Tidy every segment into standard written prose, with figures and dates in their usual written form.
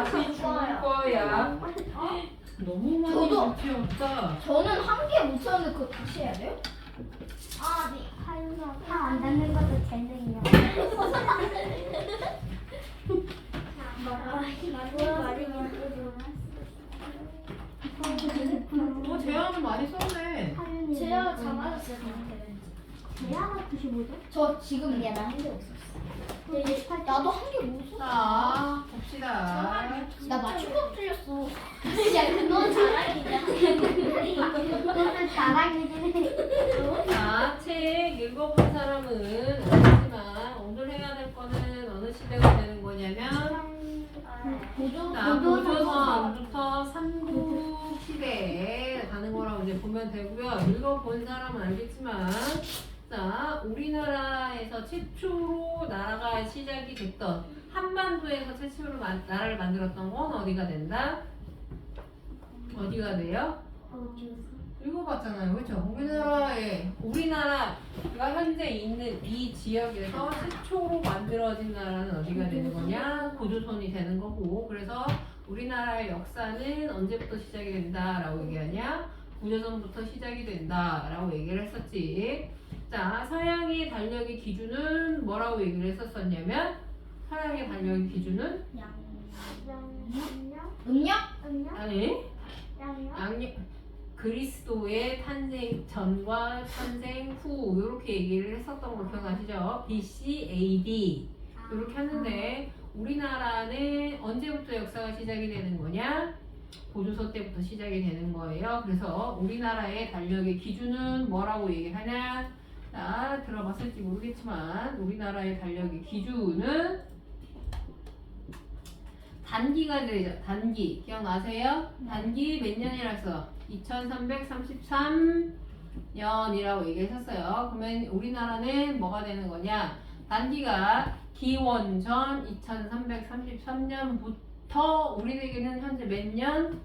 다시 줄 거야. 너무 많이 저도- 줄 필요 없다. 저는 한 개 못 찾는데 그거 다시 해야 돼요? 아, 네. 타안 닿는 것도 재능이야. 재현은 많이 썼네. 제가 다 맞았어요. 제야가 95점? 저 지금 미안 나한개 없었어. 나도 한 개 못 썼어. 자, 봅시다. 나 맞춘 거 틀렸어. 야, 그건 자랑이잖아. 그거는 자랑이지. 자, 책 읽어본 사람은 알지만 오늘 해야 될 거는 어느 시대가 되는 거냐면 자, 고조선부터 삼국 시대에 가는 거라고 이제 보면 되고요. 읽어본 사람은 알겠지만 자, 우리나라에서 최초로 나라가 시작이 됐던 한반도에서 최초로 나라를 만들었던 건 어디가 된다? 어디가 돼요? 읽어봤잖아요. 그렇죠? 우리나라가 현재 있는 이 지역에서 최초로 만들어진 나라는 어디가 되는 거냐? 고조선이 되는 거고, 그래서 우리나라의 역사는 언제부터 시작이 된다라고 얘기하냐? 고조선부터 시작이 된다라고 얘기를 했었지. 자, 서양의 달력의 기준은 뭐라고 얘기를 했었었냐면, 서양의 달력의 기준은 음력? 아니 양력 그리스도의 탄생 전과 탄생 후 이렇게 얘기를 했었던 거 기억나시죠? BC, AD 이렇게 하는데 우리나라는 언제부터 역사가 시작이 되는 거냐? 고조선 때부터 시작이 되는 거예요. 그래서 우리나라의 달력의 기준은 뭐라고 얘기하냐? 자, 들어봤을지 모르겠지만 우리나라의 달력의 기준은 단기가 되죠. 단기. 기억나세요? 단기 몇 년이라 했어? 2333년이라고 얘기했었어요. 그러면 우리나라는 뭐가 되는 거냐? 단기가 기원전 2333년부터 우리에게는 현재 몇 년?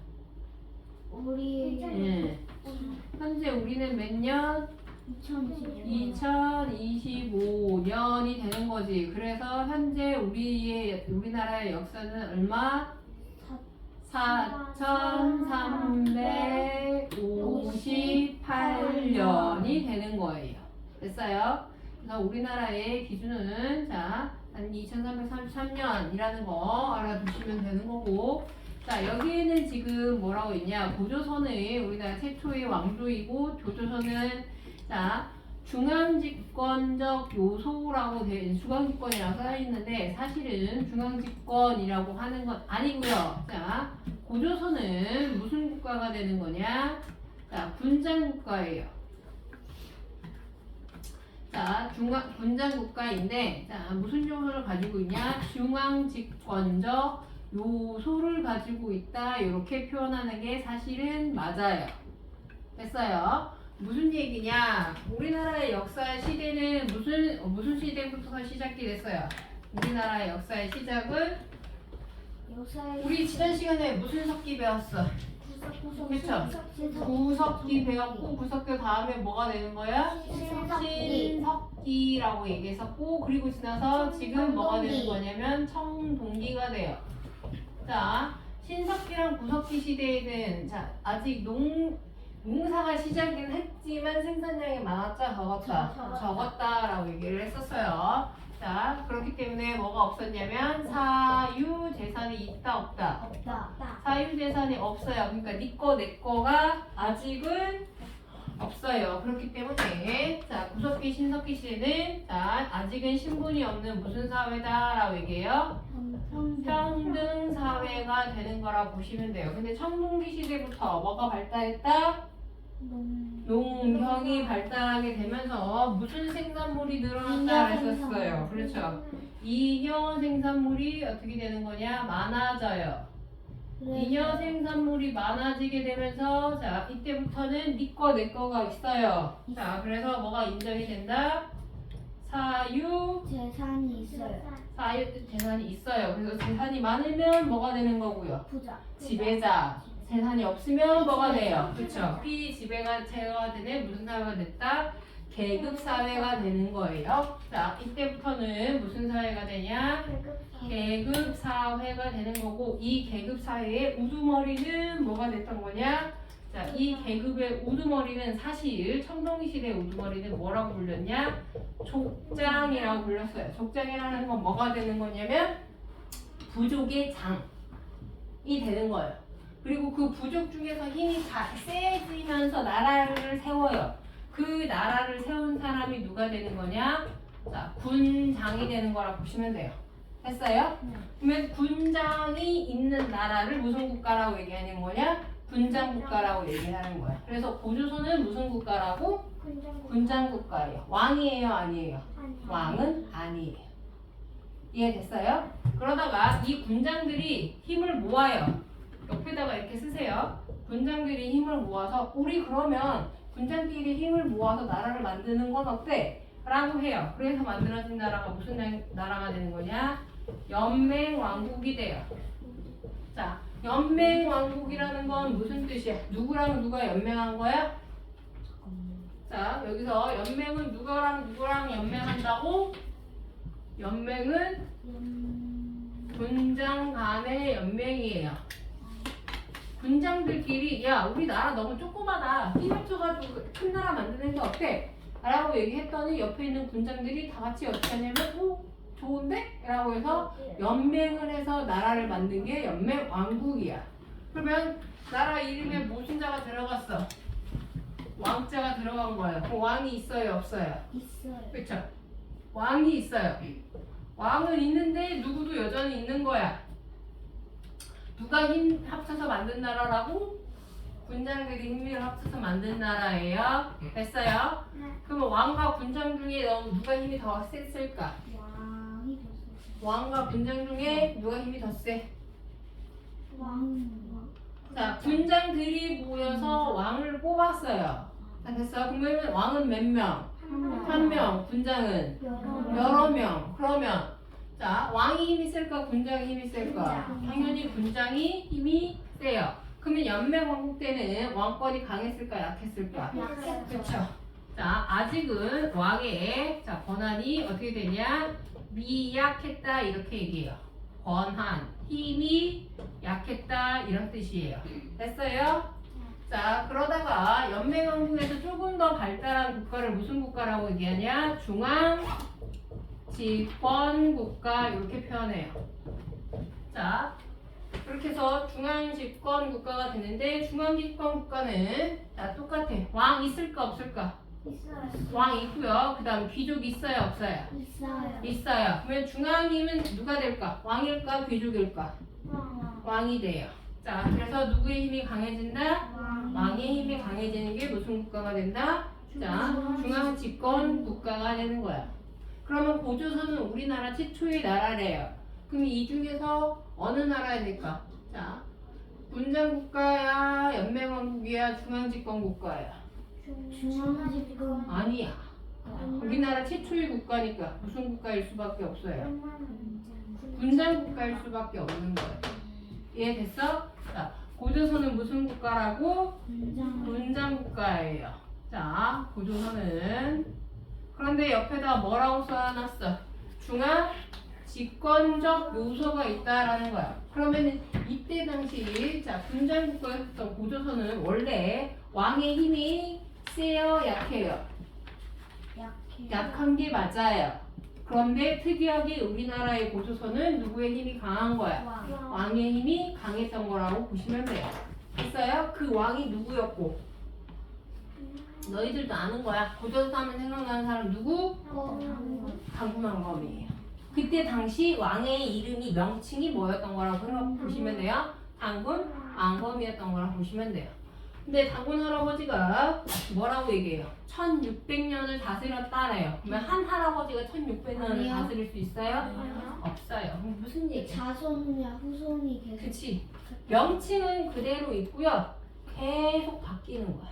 현재 우리는 몇 년? 2025년이 되는 거지. 그래서 현재 우리나라의 역사는 얼마? 4358년이 되는 거예요. 됐어요? 그래서 우리나라의 기준은 자, 단기 2333년이라는 거 알아두시면 되는 거고, 자, 여기에는 지금 뭐라고 있냐? 고조선은 우리나라 최초의 왕조이고, 조조선은 자, 중앙집권적 요소라고 중앙집권이라고 써있는데 사실은 중앙집권이라고 하는 건 아니고요. 자, 고조선은 무슨 국가가 되는 거냐? 자, 군장국가예요. 자, 군장국가인데 자, 무슨 요소를 가지고 있냐? 중앙집권적 요소를 가지고 있다. 이렇게 표현하는 게 사실은 맞아요. 됐어요? 무슨 얘기냐? 우리나라의 역사 시대는 무슨 시대부터 시작이 됐어요? 우리나라의 역사의 시작은 우리 지난 시간에 무슨 석기 배웠어? 그쵸? 구석기 배웠고 구석기 다음에 뭐가 되는 거야? 신석기라고 얘기했었고 그리고 지나서 지금 뭐가 되는 거냐면 청동기가 돼요. 자, 신석기랑 구석기 시대에는 자, 아직 농사가 시작은 했지만 생산량이 많았자 적었다? 적었다라고 얘기를 했었어요. 자, 그렇기 때문에 뭐가 없었냐면 사유재산이 있다 없다? 사유재산이 없어요. 그러니까 니꺼 내꺼가 아직은 없어요. 그렇기 때문에 자, 구석기 신석기 시대는 자, 아직은 신분이 없는 무슨 사회다라고 얘기해요? 평등 사회가 되는 거라 보시면 돼요. 근데 청동기 시대부터 뭐가 발달했다? 농경이 발달하게 되면서 무슨 생산물이 늘어났다 했었어요. 그렇죠. 잉여 생산물이 어떻게 되는 거냐? 많아져요. 잉여 생산물이 많아지게 되면서 자, 이때부터는 니꺼 내꺼가 있어요. 자, 그래서 뭐가 인정이 된다? 사유 재산이 있어요. 사유 재산이 있어요. 그래서 재산이 많으면 뭐가 되는 거고요? 부자. 지배자. 재산이 없으면 뭐가 돼요? 그렇죠. 피지배가 되는 무슨 사회가 됐다? 계급 사회가 되는 거예요. 자, 이때부터는 무슨 사회가 되냐? 계급 사회가 되는 거고, 이 계급 사회의 우두머리는 뭐가 됐던 거냐? 자, 이 계급의 우두머리는 사실 청동기 시대 우두머리는 뭐라고 불렸냐? 족장이라고 불렸어요. 족장이라는 건 뭐가 되는 거냐면 부족의 장이 되는 거예요. 그리고 그 부족 중에서 힘이 세지면서 나라를 세워요. 그 나라를 세운 사람이 누가 되는 거냐? 자, 군장이 되는 거라고 보시면 돼요. 됐어요? 그러면 군장이 있는 나라를 무슨 국가라고 얘기하는 거냐? 군장 국가라고 얘기하는 거야. 그래서 고조선은 무슨 국가라고? 군장 국가예요. 왕이에요, 아니에요? 왕은 아니에요. 이해됐어요? 그러다가 이 군장들이 힘을 모아요. 옆에다가 이렇게 쓰세요. 군장들이 힘을 모아서 우리 그러면 군장끼리 힘을 모아서 나라를 만드는 건 어때? 라고 해요. 그래서 만들어진 나라가 무슨 나라가 되는 거냐? 연맹왕국이 돼요. 자, 연맹왕국이라는 건 무슨 뜻이야? 누구랑 누가 연맹한 거야? 자, 여기서 연맹은 누구랑 누구랑 연맹한다고? 연맹은 군장 간의 연맹이에요. 군장들끼리 야, 우리 나라 너무 조그마다 힘 합쳐가지고 큰 나라 만드는 게 어때? 라고 얘기했더니 옆에 있는 군장들이 다 같이 어떻게 하냐면 오, 좋은데? 라고 해서 연맹을 해서 나라를 만든 게 연맹왕국이야. 그러면 나라 이름에 무슨 자가 들어갔어? 왕자가 들어간 거예요. 그럼 왕이 있어요, 없어요? 있어요. 그렇죠? 왕이 있어요. 왕은 있는데 누구도 여전히 있는 거야. 누가 힘 합쳐서 만든 나라라고? 군장들이 힘을 합쳐서 만든 나라예요. 됐어요? 그러면 왕과 군장 중에 누가 힘이 더 셌을까? 왕이 됐어요. 왕과 군장 중에 누가 힘이 더 세? 왕. 자, 군장들이 모여서 왕을 뽑았어요. 자, 됐어요? 그러면 왕은 몇 명? 한 명. 군장은 여러 명. 그러면 자, 왕이 힘이 셀까? 군장이 힘이 셀까? 군장. 당연히 군장이 힘이 세요. 그러면 연맹왕국 때는 왕권이 강했을까? 약했을까? 그렇죠. 자, 아직은 왕의 자, 권한이 어떻게 되냐? 미약했다 이렇게 얘기해요. 권한, 힘이 약했다 이런 뜻이에요. 됐어요? 자, 그러다가 연맹왕국에서 조금 더 발달한 국가를 무슨 국가라고 얘기하냐? 중앙 집권 국가 이렇게 표현해요. 자, 그렇게 해서 중앙 집권 국가가 되는데 중앙 집권 국가는 자, 똑같아. 왕 있을까 없을까? 있어요. 왕 있고요. 그다음 귀족 있어요 없어요? 있어요. 있어요. 그러면 중앙 힘은 누가 될까? 왕일까 귀족일까? 왕이 돼요. 자, 그래서 누구의 힘이 강해진다? 왕의 힘이 강해지는 게 무슨 국가가 된다? 자, 중앙 집권 국가가 되는 거야. 그러면 고조선은 우리나라 최초의 나라래요. 그럼 이 중에서 어느 나라야 될까? 자, 군장국가야, 연맹왕국이야, 중앙집권국가야? 중앙집권. 아니야. 우리나라 최초의 국가니까 무슨 국가일 수밖에 없어요. 군장국가일 수밖에 없는 거예요. 이해됐어? 자, 고조선은 무슨 국가라고? 군장국가예요. 자, 고조선은 그런데 옆에다 뭐라고 써놨어? 중앙 집권적 요소가 있다라는 거야. 그러면 이때 당시 자, 군장국가였던 고조선은 원래 왕의 힘이 세요, 약해요? 약한 게 맞아요. 그런데 특이하게 우리나라의 고조선은 누구의 힘이 강한 거야? 왕의 힘이 강했던 거라고 보시면 돼요. 됐어요? 그 왕이 누구였고? 너희들도 아는 거야. 고조선 하면 생각나는 사람 누구? 당군왕검이에요. 그때 당시 왕의 이름이 명칭이 뭐였던 거라고 보시면 돼요. 당군왕검이었던 거라고 보시면 돼요. 근데 당군 할아버지가 뭐라고 얘기해요? 1600년을 다스렸다래요. 그러면 한 할아버지가 1600년을 아니요. 다스릴 수 있어요? 없어요. 그럼 무슨 얘기야? 자손이야 후손이 계속. 그치. 명칭은 그대로 있고요. 계속 바뀌는 거야.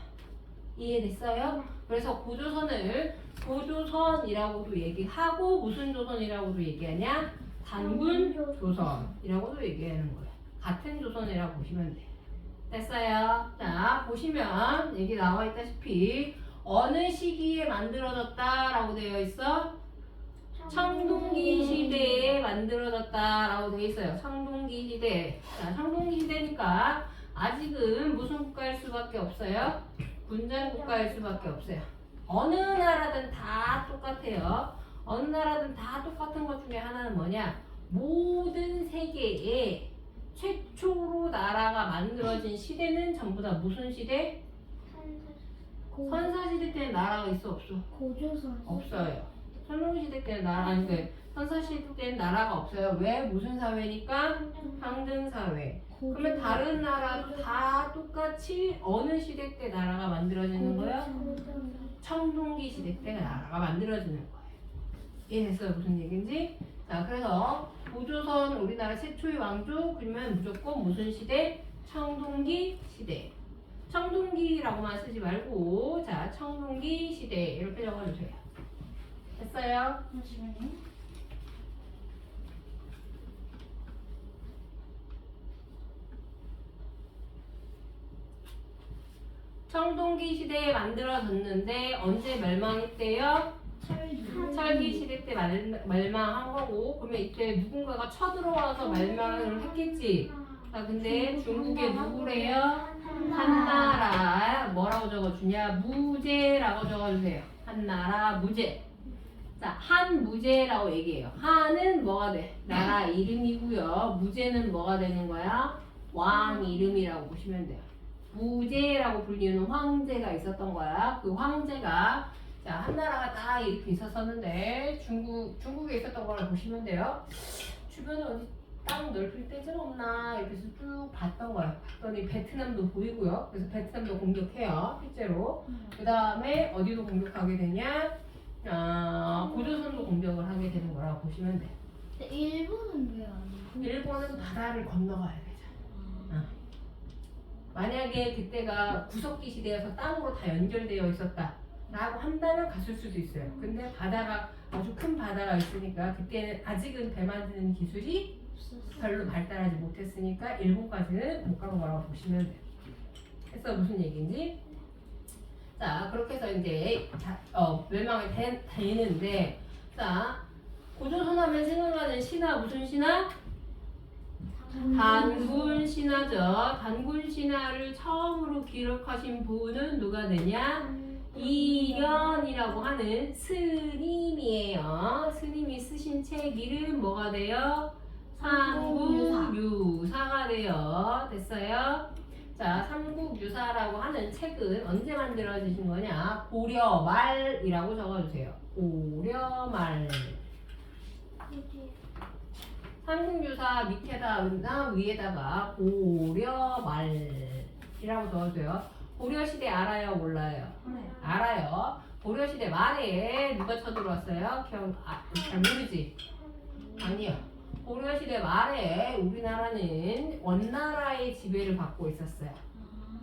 이해됐어요? 그래서 고조선을 고조선이라고도 얘기하고 무슨 조선이라고도 얘기하냐? 단군 조선이라고도 얘기하는 거예요. 같은 조선이라고 보시면 돼요. 됐어요? 자, 보시면 여기 나와 있다시피 어느 시기에 만들어졌다라고 되어 있어? 청동기 시대에 만들어졌다라고 되어 있어요. 청동기 시대. 자, 청동기 시대니까 아직은 무슨 국가일 수밖에 없어요? 군전 국가일 수밖에 없어요. 어느 나라든 다 똑같아요. 어느 나라든 다 똑같은 것 중에 하나는 뭐냐? 모든 세계에 최초로 나라가 만들어진 시대는 전부 다 무슨 시대? 선사시대 때는 나라가 있어 없어? 고조선. 없어요. 선동시대 때는 나라 아니 선사시대 때는 나라가 없어요. 왜? 무슨 사회니까? 상등사회. 그러면 다른 나라도 다 똑같이 어느 시대 때 나라가 만들어지는 거예요? 청동기 시대 때 나라가 만들어지는 거예요. 이해됐어요? 무슨 얘기인지? 자, 그래서 고조선 우리나라 최초의 왕조 그러면 무조건 무슨 시대? 청동기 시대. 청동기라고만 쓰지 말고 자, 청동기 시대 이렇게 적어주세요. 됐어요? 잠시만요. 청동기 시대에 만들어졌는데 언제 멸망했대요? 철기 시대 때 멸망한 거고 그러면 이때 누군가가 쳐들어와서 멸망을 했겠지. 자, 근데 중국의 누구래요? 한나라. 뭐라고 적어주냐? 무제라고 적어주세요. 한나라 무제. 자, 한무제라고 얘기해요. 한은 뭐가 돼? 나라 이름이고요. 무제는 뭐가 되는 거야? 왕 이름이라고 보시면 돼요. 무제라고 불리는 황제가 있었던 거야. 그 황제가 자, 한나라가 딱 이렇게 있었었는데 중국에 있었던 걸 보시면 돼요. 주변에 어디 땅 넓힐 데좀 없나 이렇게 해서 쭉 봤던 거야. 봤더니 베트남도 보이고요. 그래서 베트남도 공격해요. 실제로. 그 다음에 어디도 공격하게 되냐? 고조선도 공격을 하게 되는 거라고 보시면 돼. 근데 일본은 왜 안 해요? 일본은 바다를 건너가야 되잖아. 만약에 그때가 구석기 시대여서 땅으로 다 연결되어 있었다 라고 한다면 갔을 수도 있어요. 근데 바다가 아주 큰 바다가 있으니까 그때는 아직은 배 만드는 기술이 별로 발달하지 못했으니까 일본까지는 못 간 거라고 보시면 돼요. 그래서 무슨 얘기인지? 자, 그렇게 해서 이제 멸망이 되는데 자, 고조선 하면 생각나는 신화 무슨 신화? 단군 신화죠. 단군 신화를 처음으로 기록하신 분은 누가 되냐? 이련이라고 하는 스님이에요. 스님이 쓰신 책 이름 뭐가 돼요? 삼국유사가 돼요. 됐어요? 자, 삼국유사라고 하는 책은 언제 만들어지신 거냐? 고려 말이라고 적어주세요. 고려 말. 삼국유사 밑에다가 위에다가 고려 말이라고 적어줘요. 고려 시대 알아요? 몰라요? 알아요. 고려 시대 말에 누가 쳐들어왔어요? 잘 모르지? 아니요. 고려 시대 말에 우리나라는 원나라의 지배를 받고 있었어요.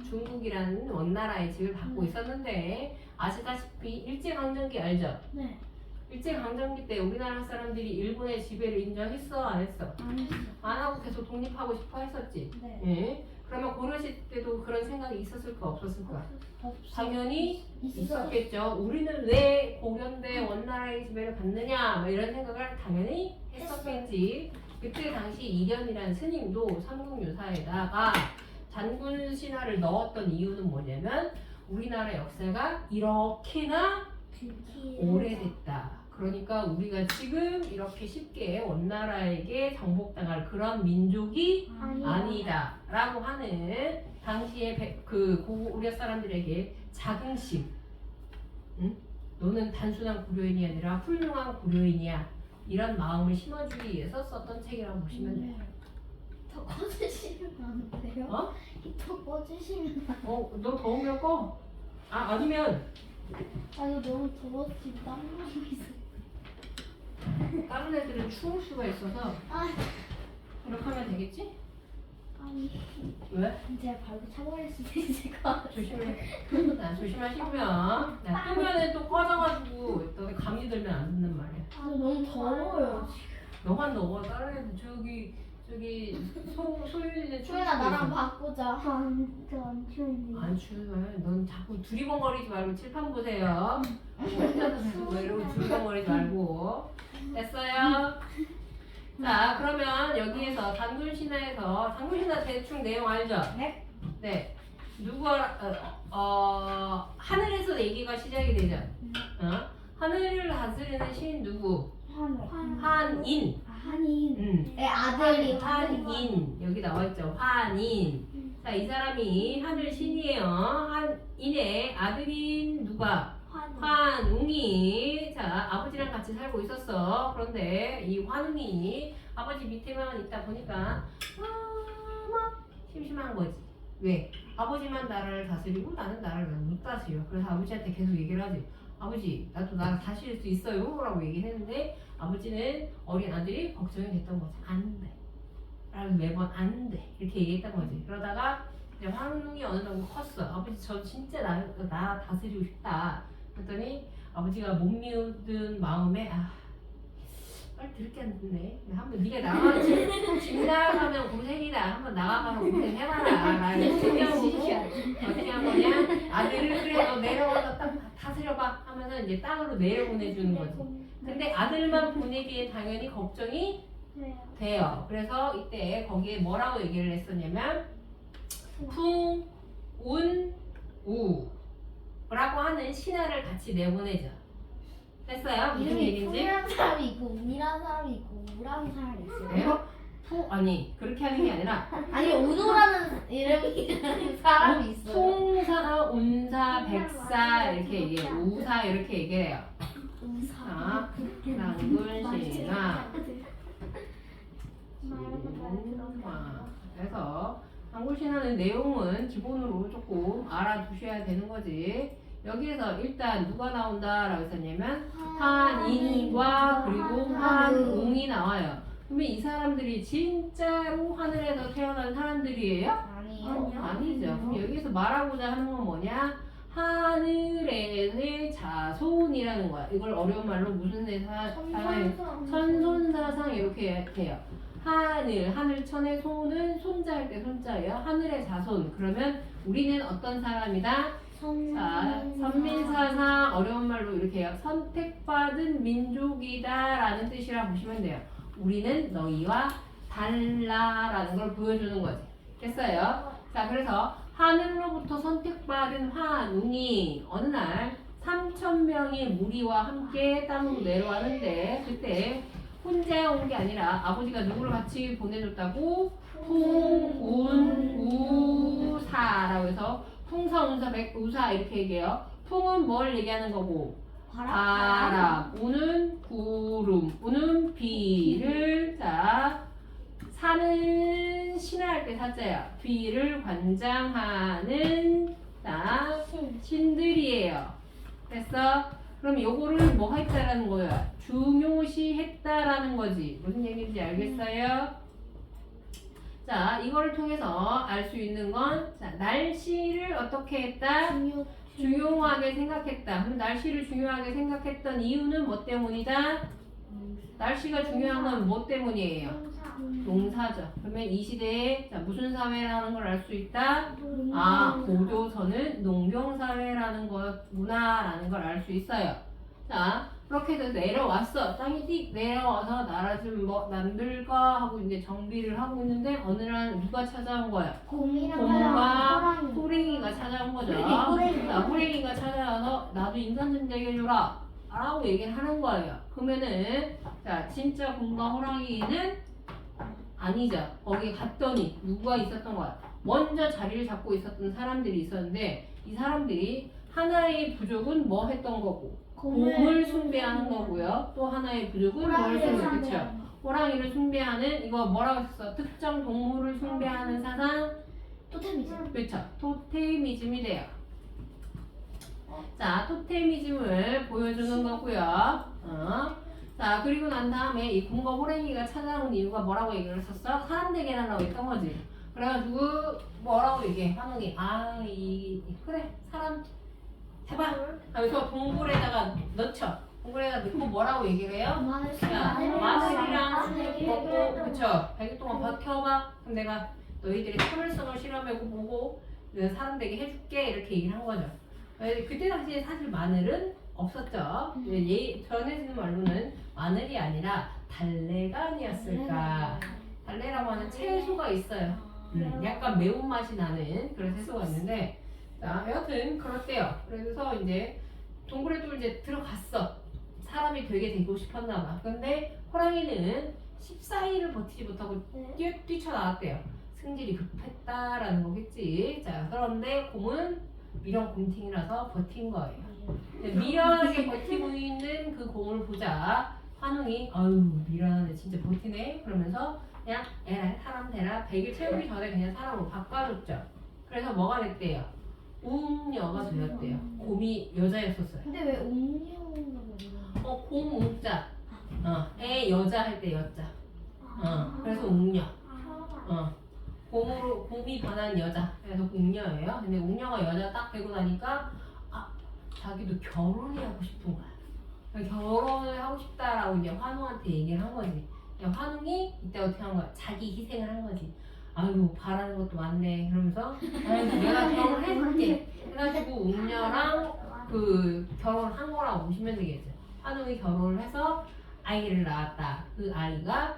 중국이라는 원나라의 지배를 받고 있었는데 아시다시피 일제강점기 알죠? 네. 일제강점기 때 우리나라 사람들이 일본의 지배를 인정했어? 안 했어? 안 하고 계속 독립하고 싶어 했었지? 네. 예. 그러면 고려 시대 때도 그런 생각이 있었을까 없었을까? 당연히 있었겠죠. 우리는 왜 고려인데 원나라의 지배를 받느냐 뭐 이런 생각을 당연히 했었겠지. 그때 당시 이련이라는 스님도 삼국유사에다가 단군 신화를 넣었던 이유는 뭐냐면 우리나라 역사가 이렇게나 오래됐다. 그러니까 우리가 지금 이렇게 쉽게 원나라에게 정복당할 그런 민족이 아니다 라고 하는 당시에 그 고구려 사람들에게 자긍심. 응? 너는 단순한 고려인이 아니라 훌륭한 고려인이야. 이런 마음을 심어주기 위해서 썼던 책이라고 보시면 돼요. 더 꺼주시면 안 돼요? 어? 더 꺼주시면 안 돼요? 너 더우면 꺼. 아니면 아 이거 너무 더워서 지금 땀 나고 있어. 다른 애들은 추울 수가 있어서 이렇게 하면 되겠지? 아니 왜? 제가 발로 차버릴 수도 있을 것 같아. 조심해. 조심하시고요. 뜨면은 또 꺼져가지고 또 감기 들면 안 듣는 말이야. 아 너무 더워요. 너만 더워. 다른 애들 저기 저기 소윤이는 소연아 나랑 바꾸자. 전 추운데. 안 추워요. 넌 자꾸 두리번거리지 말고 칠판 보세요. 혼자서 자꾸 이러고 두리번거리지 말고. 됐어요? 자, 그러면 여기에서 단군신화에서 단군신화 대충 내용 알죠? 네. 네. 누가 하늘에서 얘기가 시작이 되죠. 하늘을 다스리는 신 누구? 한인. 한인. 내 아들이 한인 여기 나와 있죠. 한인. 자, 이 사람이 하늘 신이에요. 한인의 아들인 누가? 환웅이. 자, 아버지랑 같이 살고 있었어. 그런데 이 환웅이 아버지 밑에만 있다 보니까 막 심심한 거지. 왜? 아버지만 나라를 다스리고 나는 나라를 못 다스려. 그래서 아버지한테 계속 얘기를 하지. 아버지, 나도 나라 다스릴 수 있어요? 라고 얘기를 했는데 아버지는 어린 아들이 걱정이 됐던 거지. 안 돼. 라고 매번 안 돼. 이렇게 얘기했던 거지. 그러다가 이제 환웅이 어느 정도 컸어. 아버지, 저 진짜 나라 다스리고 싶다. 그랬더니 아버지가 못 미운 마음에 빨리 들을 게 안 듣네. 한번 네가 나가 집 나가면 고생이다. 한번 나가서 고생해봐라. 라는 생각으로 어떻게 한 거냐? 아들을 그래 너 내려와서 딱 다스려봐 하면서 이제 땅으로 내려보내주는 거지. 근데 아들만 보내기에 당연히 걱정이 돼요. 그래서 이때 거기에 뭐라고 얘기를 했었냐면 풍, 운, 우 라고 하는 신화를 같이 내보내죠. 됐어요? 무슨 이름이 얘기인지? 풍이라는 사람이 있고 운이라는 사람이 있고 우라는 사람이 있어요. 네? 아니 그렇게 하는 게 아니라 아니 운우라는 이름이 사람이 있어요. 풍사, 운사, 백사 이렇게 얘기해. 우사 이렇게 얘기해요. 자, 단군신화. 그래서 단군신화는 내용은 기본으로 조금 알아두셔야 되는 거지. 여기에서 일단 누가 나온다라고 했었냐면 한인과 그리고 한웅이 나와요. 그러면 이 사람들이 진짜로 하늘에서 태어난 사람들이에요? 아니요. 아니죠. 그럼 여기서 말하고자 하는 건 뭐냐? 하늘의 자손이라는 거야. 이걸 어려운 말로 무슨 사상? 선손사상 이렇게 돼요. 하늘천의 손은 손자일 때 손자예요. 하늘의 자손. 그러면 우리는 어떤 사람이다? 자, 선민사상 어려운 말로 이렇게 해요. 선택받은 민족이다라는 뜻이라 보시면 돼요. 우리는 너희와 달라라는 걸 보여주는 거지. 됐어요? 자, 그래서 하늘로부터 선택받은 환웅이 어느 날 3,000명의 무리와 함께 땅으로 내려왔는데 그때 혼자 온 게 아니라 아버지가 누구를 같이 보내줬다고? 풍운우사라고 해서 풍사, 운사, 백우사 이렇게 얘기해요. 풍은 뭘 얘기하는 거고? 바람. 우는 구름. 우는 비를. 자, 사는 신화할 때 사자야. 비를 관장하는 신들이에요. 됐어? 그럼 요거를 뭐 했다라는 거야? 중요시했다라는 거지. 무슨 얘기인지 알겠어요? 자, 이거를 통해서 알 수 있는 건 자, 날씨를 어떻게 했다? 중요하게 생각했다. 그럼 날씨를 중요하게 생각했던 이유는 뭐 때문이다? 날씨가 중요한 건 뭐 때문이에요? 농사죠. 그러면 이 시대에 자, 무슨 사회라는 걸 알 수 있다? 고조선은 농경사회라는 거구나라는 걸 알 수 있어요. 자, 그렇게 해서 내려왔어. 땅이 띡 내려와서 나라 좀 남들과 하고 이제 정비를 하고 있는데 어느 날 누가 찾아온 거야? 곰과 호랭이가 찾아온 거죠. 자, 호랭이가 찾아와서 나도 인간 좀 되게해줘라 라고 얘기를 하는 거예요. 그러면은 자, 진짜 곰과 호랑이는 아니죠. 거기 갔더니 누가 있었던 거야? 먼저 자리를 잡고 있었던 사람들이 있었는데 이 사람들이 하나의 부족은 뭐 했던 거고? 곰을 숭배하는 거고요. 또 하나의 부족은 뭘 숭배하는 거죠? 호랑이를 숭배하는 이거 뭐라고 했어? 특정 동물을 숭배하는 사상? 토테미즘. 그렇죠. 토테미즘이 돼요. 자, 토테미즘을 보여주는 거고요. 자, 그리고 난 다음에 이 곰과 호랭이가 찾아온 이유가 뭐라고 얘기를 했었어? 사람 되게 해달라고 했던 거지. 그래가지고 뭐라고 얘기해? 환웅이 그래 사람 해봐. 그래서 동굴에다가 넣죠. 동그라미에다 넣고 뭐라고 얘기를 해요? 야, 마늘이랑 먹고 그쵸? 100일 동안 버텨봐. 그럼 내가 너희들의 참을성을 실험해보고 사람 되게 해줄게 이렇게 얘기를 한 거죠. 그때 당시에 사실 마늘은 없었죠. 전해지는 말로는 마늘이 아니라 달래가 아니었을까. 달래라고 하는 채소가 있어요. 약간 매운맛이 나는 그런 채소가 있는데, 자, 여하튼 그렇대요. 그래서 이제 동굴에도 이제 들어갔어. 사람이 되게 되고 싶었나 봐. 근데 호랑이는 14일을 버티지 못하고 뛰쳐나왔대요. 승질이 급했다라는 거겠지. 자, 그런데 곰은 미련 곰팅이라서 버틴 거예요. 미련하게 버티고 있는 그 곰을 보자 환웅이 아유 미련하네 진짜 버티네 그러면서 그냥 에라 사람 되라 100일 채우기 전에 그냥 사람으로 바꿔줬죠. 그래서 뭐가 됐대요? 웅녀가 되었대요. 곰이 여자였었어요. 근데 왜 옹룡가 뭐야? 곰 웅자 애 여자 할 때 여자 그래서 웅녀 곰이 반한 여자 그래서 웅녀예요. 근데 웅녀가 여자 딱 되고 나니까 자기도 결혼이 하고 싶은 거야. 결혼을 하고 싶다라고 이제 환웅한테 얘기를 한 거지. 환웅이 이때 어떻게 한 거야? 자기 희생을 한 거지. 아유 바라는 것도 많네. 그러면서 아유 내가 결혼을 해줄게. 해가지고 웅녀랑 그 결혼한 거라고 보시면 되겠죠. 환웅이 결혼을 해서 아이를 낳았다. 그 아이가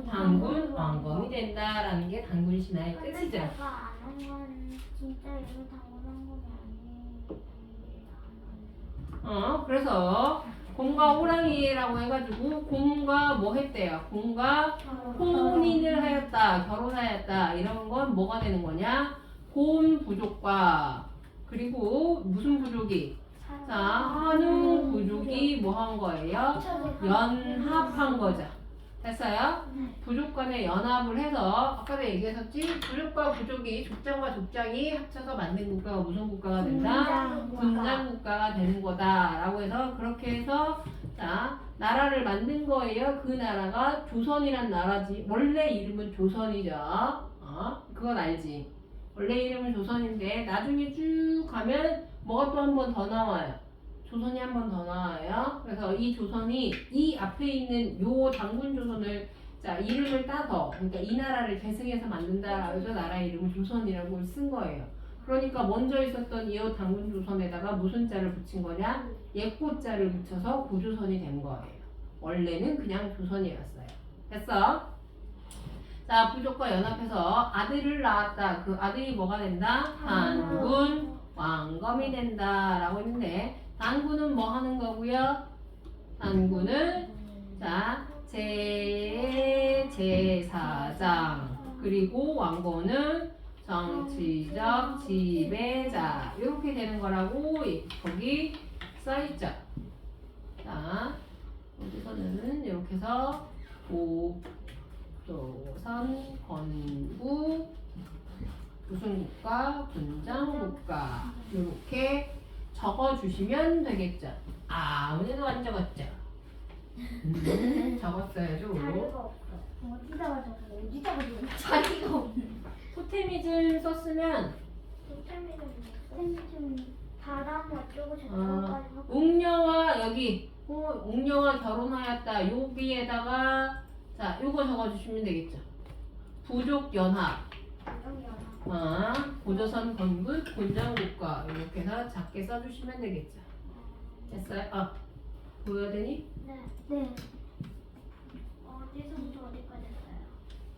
단군 왕검이 된다라는 게 단군 신화의 끝이죠. 제가 아는 건 진짜 이거 당근한 건 아니에요. 그래서 곰과 호랑이라고 해가지고 곰과 뭐 했대요? 곰과 혼인을 하였다, 결혼하였다 이런 건 뭐가 되는 거냐? 곰 부족과 그리고 무슨 부족이? 자, 환웅 부족이 뭐 한 거예요? 연합한 거죠. 됐어요? 부족 간에 연합을 해서 아까도 얘기했었지? 부족과 부족이 족장과 족장이 합쳐서 만든 국가가 무슨 국가가 된다? 분단 국가가 되는 거다 라고 해서 그렇게 해서 자 나라를 만든 거예요. 그 나라가 조선이란 나라지. 원래 이름은 조선이죠. 그건 알지. 원래 이름은 조선인데 나중에 쭉 가면 뭐가 또 한 번 더 나와요. 조선이 한 번 더 나와요. 그래서 이 조선이 이 앞에 있는 요 단군 조선을 자 이름을 따서 그러니까 이 나라를 계승해서 만든다. 그래서 나라 이름을 조선이라고 쓴 거예요. 그러니까 먼저 있었던 이 단군 조선에다가 무슨 자를 붙인 거냐? 예꼬자를 붙여서 고조선이 된 거예요. 원래는 그냥 조선이었어요. 됐어? 자 부족과 연합해서 아들을 낳았다. 그 아들이 뭐가 된다? 단군 왕검이 된다 라고 했는데 단군은 뭐 하는 거고요? 단군은 자 제사장 그리고 왕건은 정치적 지배자 이렇게 되는 거라고 거기 써있죠. 자 여기서는 이렇게 해서 조선 건국 무슨 국가 분장 국가 이렇게 적어주시면 되겠죠. 아무데도 안 적었죠. 적었어야죠. 자리가 없어. 어디다가 적어? 어디다가 적어? 자리가 없네. 토테미즘 썼으면 좀 바람 어쩌고 저쩌고까지 하고. 웅녀와 여기 웅녀와 결혼하였다. 여기에다가 자 요거 적어주시면 되겠죠. 부족 연합. 고조선 건국 분장국가 이렇게 해서 작게 써주시면 되겠죠. 됐어요? 보여야 되니? 네. 어디서부터 어디까지 했어요?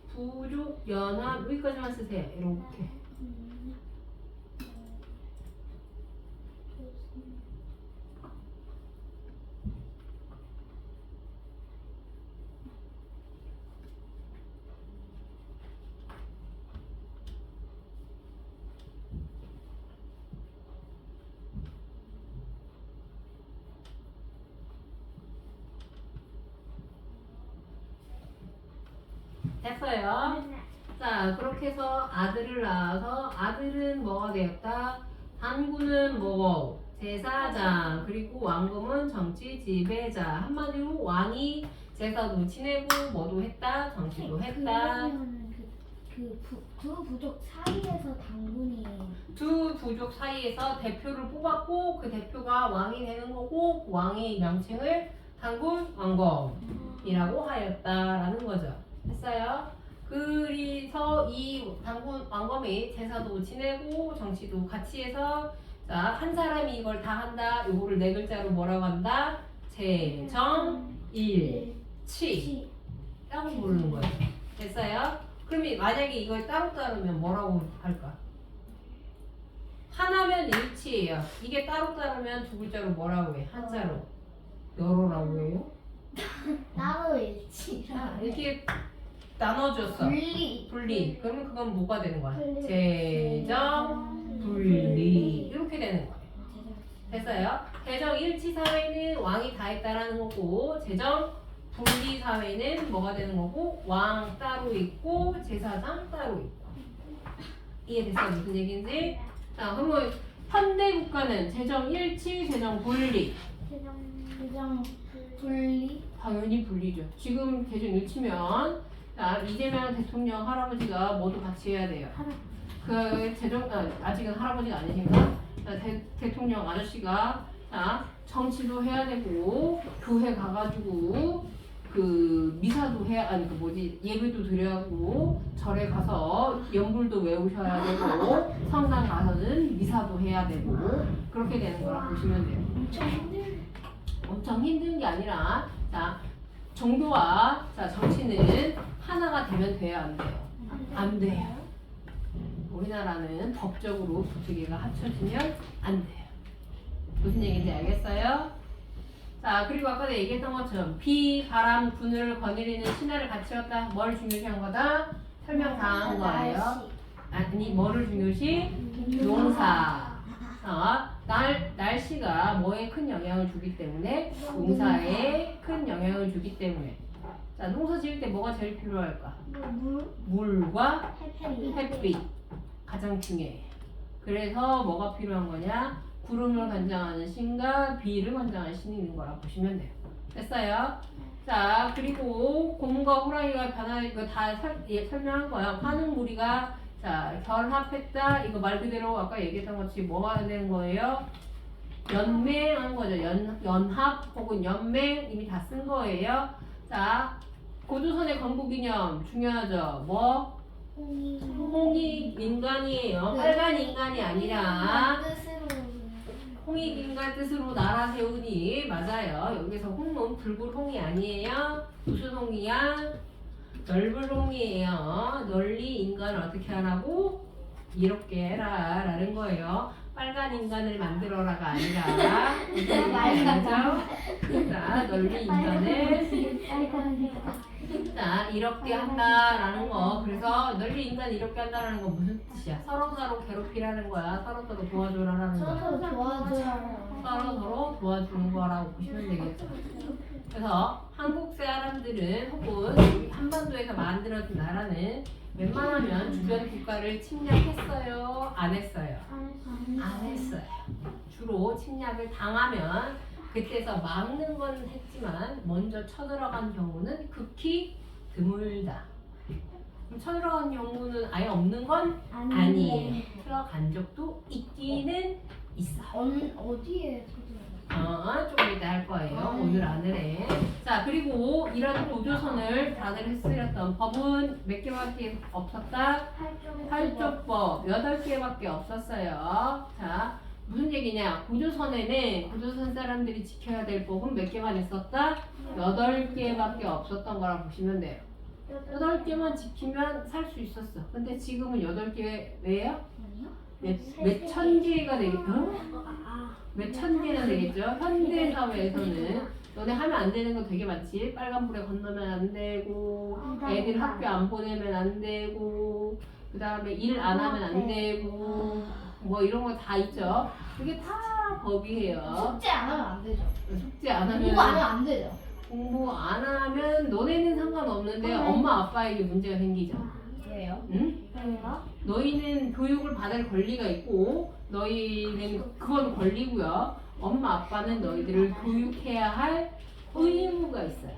부족 연합 여기까지만 쓰세요. 이렇게. 됐어요. 자 그렇게 해서 아들을 낳아서 아들은 뭐가 되었다? 단군은 뭐 제사장 그리고 왕검은 정치 지배자. 한마디로 왕이 제사도 지내고 뭐도 했다 정치도 했다. 두 부족 사이에서 당군이 두 부족 사이에서 대표를 뽑았고 그 대표가 왕이 되는 거고 그 왕의 명칭을 당군 왕검이라고 하였다라는 거죠. 됐어요? 그래서 이 당군 왕검이 제사도 지내고 정치도 같이 해서 자, 한 사람이 이걸 다 한다. 요거를 네 글자로 뭐라고 한다? 재정일치 라고 부르는 거예요. 됐어요? 그러면 만약에 이걸 따로 따르면 뭐라고 할까? 하나면 일치예요. 이게 따로 따르면 두 글자로 뭐라고 해? 한자로 여로라고 해요. 따로 일치. 자, 이렇게 나눠줬어. 분리. 그러면 그건 뭐가 되는 거야? 재정 분리 이렇게 되는 거예요. 됐어요? 재정 일치 사회는 왕이 다 했다라는 거고 재정 분리 사회는 뭐가 되는 거고 왕 따로 있고 제사장 따로 있고. 이해됐어? 무슨 얘기인지? 자, 그러면 현대 국가는 재정 일치, 재정 분리. 재정 분리. 당연히 분리죠. 지금 재정 일치면 자, 이재명 대통령 할아버지가 모두 같이 해야 돼요. 그 재정 아직은 할아버지가 아니신가? 대통령 아저씨가 자, 정치도 해야 되고 교회 가가지고 그 미사도 해야 아니 그 뭐지 예배도 드려야 하고 절에 가서 연불도 외우셔야 되고 성당 가서는 미사도 해야 되고 그렇게 되는 거라 보시면 돼요. 엄청 힘든 게 아니라 자 종교와 자 정치는 하나가 되면 돼야 안 돼요. 안 돼요. 우리나라는 법적으로 두 개가 합쳐지면 안 돼요. 무슨 얘기인지 알겠어요? 자, 그리고 아까 내가 얘기했던 것처럼 비, 바람, 군을 거느리는 신화를 갖추었다. 뭘 중요시한 거다? 설명 다 한 거예요. 아니, 뭐를 중요시? 농사. 날씨가 뭐에 큰 영향을 주기 때문에 농사에 큰 영향을 주기 때문에 자, 농사 지을 때 뭐가 제일 필요할까? 물과 햇빛 가장 중요해. 그래서 뭐가 필요한 거냐? 구름을 관장하는 신과 비를 관장하는 신이 있는 거라 보시면 돼요. 됐어요? 자, 그리고 곰과 호랑이가 변화한 이거 다 설명한 거야. 환웅무리가 자 결합했다. 이거 말 그대로 아까 얘기했던 것이 뭐가 되는 거예요? 연맹한 거죠. 연합 혹은 연맹 이미 다 쓴 거예요. 자, 고조선의 건국이념 중요하죠. 뭐? 홍익 인간이에요. 빨간 인간이 아니라 홍익 인간 뜻으로 나라 세우니 맞아요. 여기서 홍은 붉은 홍이 아니에요. 무슨 홍이야? 넓은 홍이에요. 널리 인간을 어떻게 하라고? 이렇게 해라 라는 거예요. 빨간 인간을 만들어라가 아니라 알죠? 자, 널리 인간을 자, 이렇게 한다라는 거. 그래서 널리 인간 이렇게 한다라는 거 무슨 뜻이야? 서로 괴롭히라는 거야. 서로 도와줘라라는 거야. 서로 도와주는 거라고 보시면 되겠죠. 그래서 한국 사람들은 혹은 우리 한반도에서 만들어진 나라는 웬만하면 주변 국가를 침략했어요? 안 했어요? 안 했어요. 주로 침략을 당하면 그때서 막는 건 했지만 먼저 쳐들어간 경우는 극히 드물다. 그럼 쳐들어간 경우는 아예 없는 건 아니에요. 들어간 적도 있기는 있어. 어디에 조금 이따 할 거예요. 오늘 안을. 자, 그리고 이런 고조선을 단을 휩쓸렸던 법은 몇 개밖에 없었다? 8조법 8개밖에 없었어요. 자, 무슨 얘기냐? 고조선 사람들이 지켜야 될 법은 몇 개만 있었다? 8개밖에 없었던 거라 보시면 돼요. 8개만 지키면 살 수 있었어. 근데 지금은 8개 왜요? 몇 천 개가 되겠죠? 몇 천 개나 되겠죠? 현대 사회에서는 너네 하면 안 되는 거 되게 많지. 빨간불에 건너면 안 되고, 애들 학교 안 보내면 안 되고, 그 다음에 일 안 하면 안 되고, 뭐 이런 거 다 있죠. 그게 다 법이에요. 숙제 안 하면 안 되죠. 숙제 안 하면 공부 안 하면 안 되죠. 공부 안 하면 너네는 상관없는데 엄마 아빠에게 문제가 생기죠. 왜요? 응? 왜요? 너희는 교육을 받을 권리가 있고 너희는 그건 권리고요. 엄마 아빠는 너희들을 교육해야 할 의무가 있어요.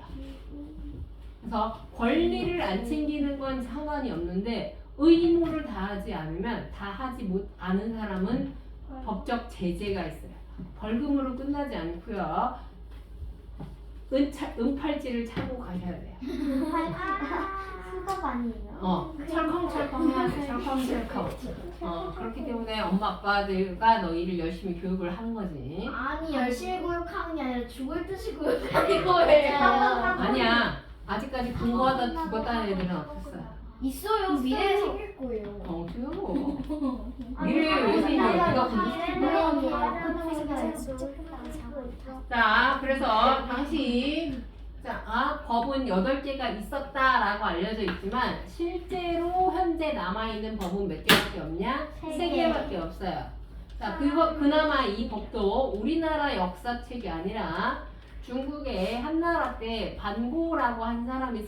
그래서 권리를 안 챙기는 건 상관이 없는데 의무를 다하지 않으면 다하지 못 않은 사람은 법적 제재가 있어요. 벌금으로 끝나지 않고요. 은팔찌를 차고 가셔야 돼요. 수갑 아니에요? 철컹철컹 해야 돼. 철컹철컹. 그렇기 때문에 엄마 아빠들과 너희를 열심히 교육을 하는 거지. 아니 열심히 교육하는 게 아니라 죽을 듯이 교육하는 거예요. 아니야. 아직까지 공부하다 죽었다는 애들은 없었어요. 있어요. 미래에 생길 거예요. 없어요. 미래에 왜 생겨? 네가 공부 자, 그래서 당시 법은 8개가 있었다라고 알려져 있지만 실제로 현재 남아있는 법은 몇 개밖에 없냐? 3개밖에 없어요. 자, 그나마 이 법도 우리나라 역사책이 아니라 중국의 한나라 때 반고라고 한 사람이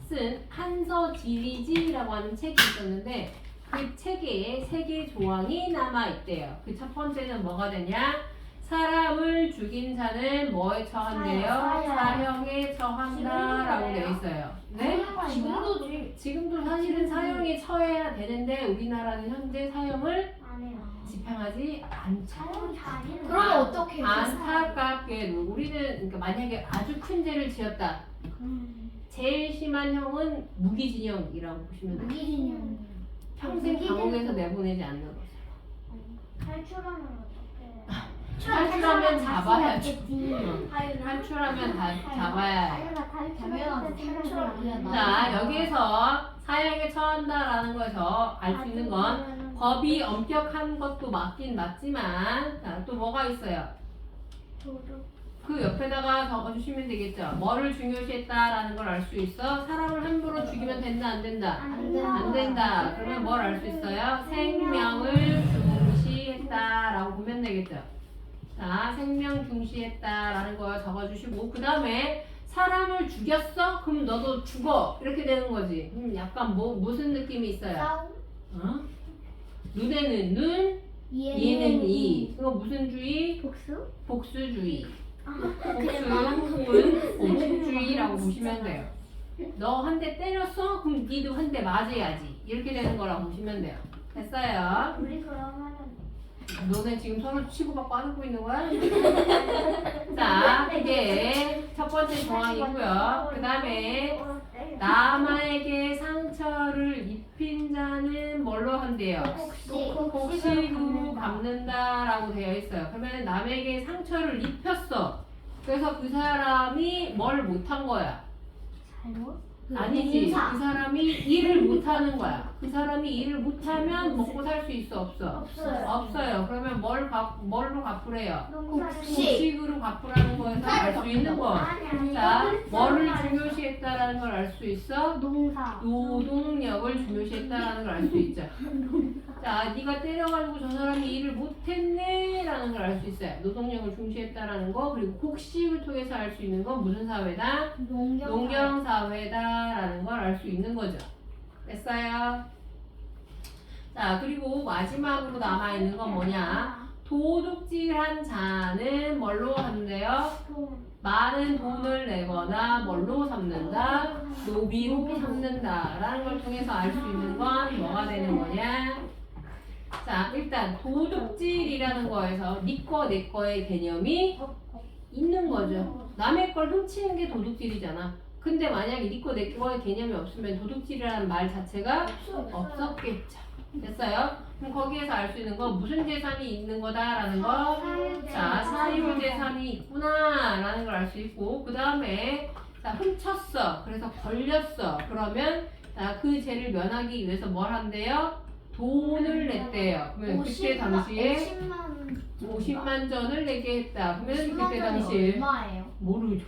쓴 한서지리지라고 하는 책이 있었는데 그 책에 3개 조항이 남아있대요. 그 첫 번째는 뭐가 되냐? 사람을 죽인 자는 뭐에 처한대요? 사형에 처한다라고 되어 있어요. 네? 지금도 사실은 사형에 처해야 되는데 우리나라는 현재 사형을 안 해요. 집행하지 않죠. 그러면 어떻게 해요? 안타깝게도 우리는 그러니까 만약에 아주 큰 죄를 지었다. 제일 심한 형은 무기징역이라고 보시면 돼요. 무기징역. 평생 감옥에서 내보내지 않는 거죠. 탈출하면 어떡해? 탈출하면 잡아야지. 탈출하면 다 잡아야 해요. 자, 여기에서 사형에 처한다라는 거에서 알 수 있는 건 법이 엄격한 것도 맞긴 맞지만 또 뭐가 있어요? 그 옆에다가 적어주시면 되겠죠. 뭐를 중요시했다라는 걸 알 수 있어? 사람을 함부로 죽이면 된다 안 된다? 안 된다. 그러면 뭘 알 수 있어요? 생명을 중시했다라고 보면 되겠죠. 자, 생명 중시했다라는 거 적어주시고 그 다음에 사람을 죽였어? 그럼 너도 죽어 이렇게 되는 거지. 약간 무슨 느낌이 있어요? 눈에는 눈, 이에는 이. 이거 무슨 주의? 복수? 복수주의. 복수는 복수주의라고 보시면 돼요. 너 한 대 때렸어? 그럼 니도 한 대 맞아야지. 이렇게 되는 거라고 보시면 돼요. 됐어요? 우리 그러면은 너네 지금 서로 치고받고 안고 있는 거야? 자, 이게 첫 번째 조항이고요. 그 다음에 남에게 상처를 입힌 자는 뭘로 한대요? 곡식으로 갚는다라고 되어 있어요. 그러면 남에게 상처를 입혔어. 그래서 그 사람이 뭘 못한 거야? 잘못? 아니지. 그 사람이 일을 못하는 거야. 그 사람이 일을 못하면 먹고 살 수 있어? 없어? 없어요. 그러면 뭘로 갚으래요? 곡식으로 갚으라는 거에서 알 수 있는 거. 자, 뭐를 중요시했다라는 걸 알 수 있어? 노동력을 중요시했다라는 걸 알 수 있죠. 자, 네가 때려가지고 저 사람이 일을 못했네라는 걸 알 수 있어요. 노동력을 중시했다라는 거. 그리고 곡식을 통해서 알 수 있는 건 무슨 사회다? 농경사회다라는 걸 알 수 있는 거죠. 됐어요? 자, 그리고 마지막으로 남아있는 건 뭐냐? 도둑질한 자는 뭘로 한대요? 많은 돈을 내거나 뭘로 삼는다? 노비로 삼는다 라는 걸 통해서 알 수 있는 건 뭐가 되는 거냐? 자, 일단 도둑질이라는 거에서 네 거, 내 거의 개념이 있는 거죠. 남의 걸 훔치는 게 도둑질이잖아. 근데 만약에 네 거, 내 거의 개념이 없으면 도둑질이라는 말 자체가 없었겠죠. 됐어요? 그럼 거기에서 알 수 있는 건 무슨 재산이 있는 거다라는 거. 자, 사유재산이 있구나라는 걸 알 수 있고, 그 다음에 자, 훔쳤어. 그래서 걸렸어. 그러면 자, 그 죄를 면하기 위해서 뭘 한대요? 돈을 냈대요. 그러면 그때 당시에 50만 전을 내게 했다. 그러면 그때 당시에 얼마예요? 모르죠.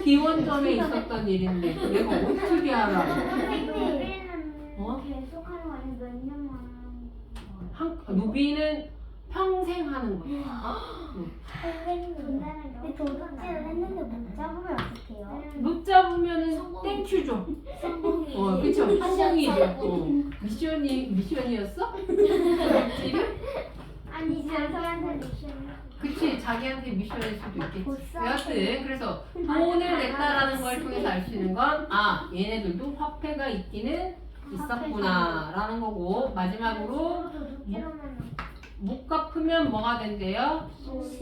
기원전에 있었던 일인데 내가 어떻게 알아? 계속 하는 거 아니면 몇 년만 하는 거? 노비는 평생 하는 거야. 근데 도둑질을 했는데 못 잡으면 어떡해요? 못 잡으면은 땡큐죠. 그쵸. 성공이죠. 미션이었어? 지금? 아니 자기한테 미션. 그치, 자기한테 미션일 수도 있겠지. 보쌈. 여하튼 그래서 돈을 냈다라는 걸 통해서 알 수 있는 건 얘네들도 화폐가 있기는 있었구나라는 거고, 마지막으로 못 갚으면 뭐가 된대요?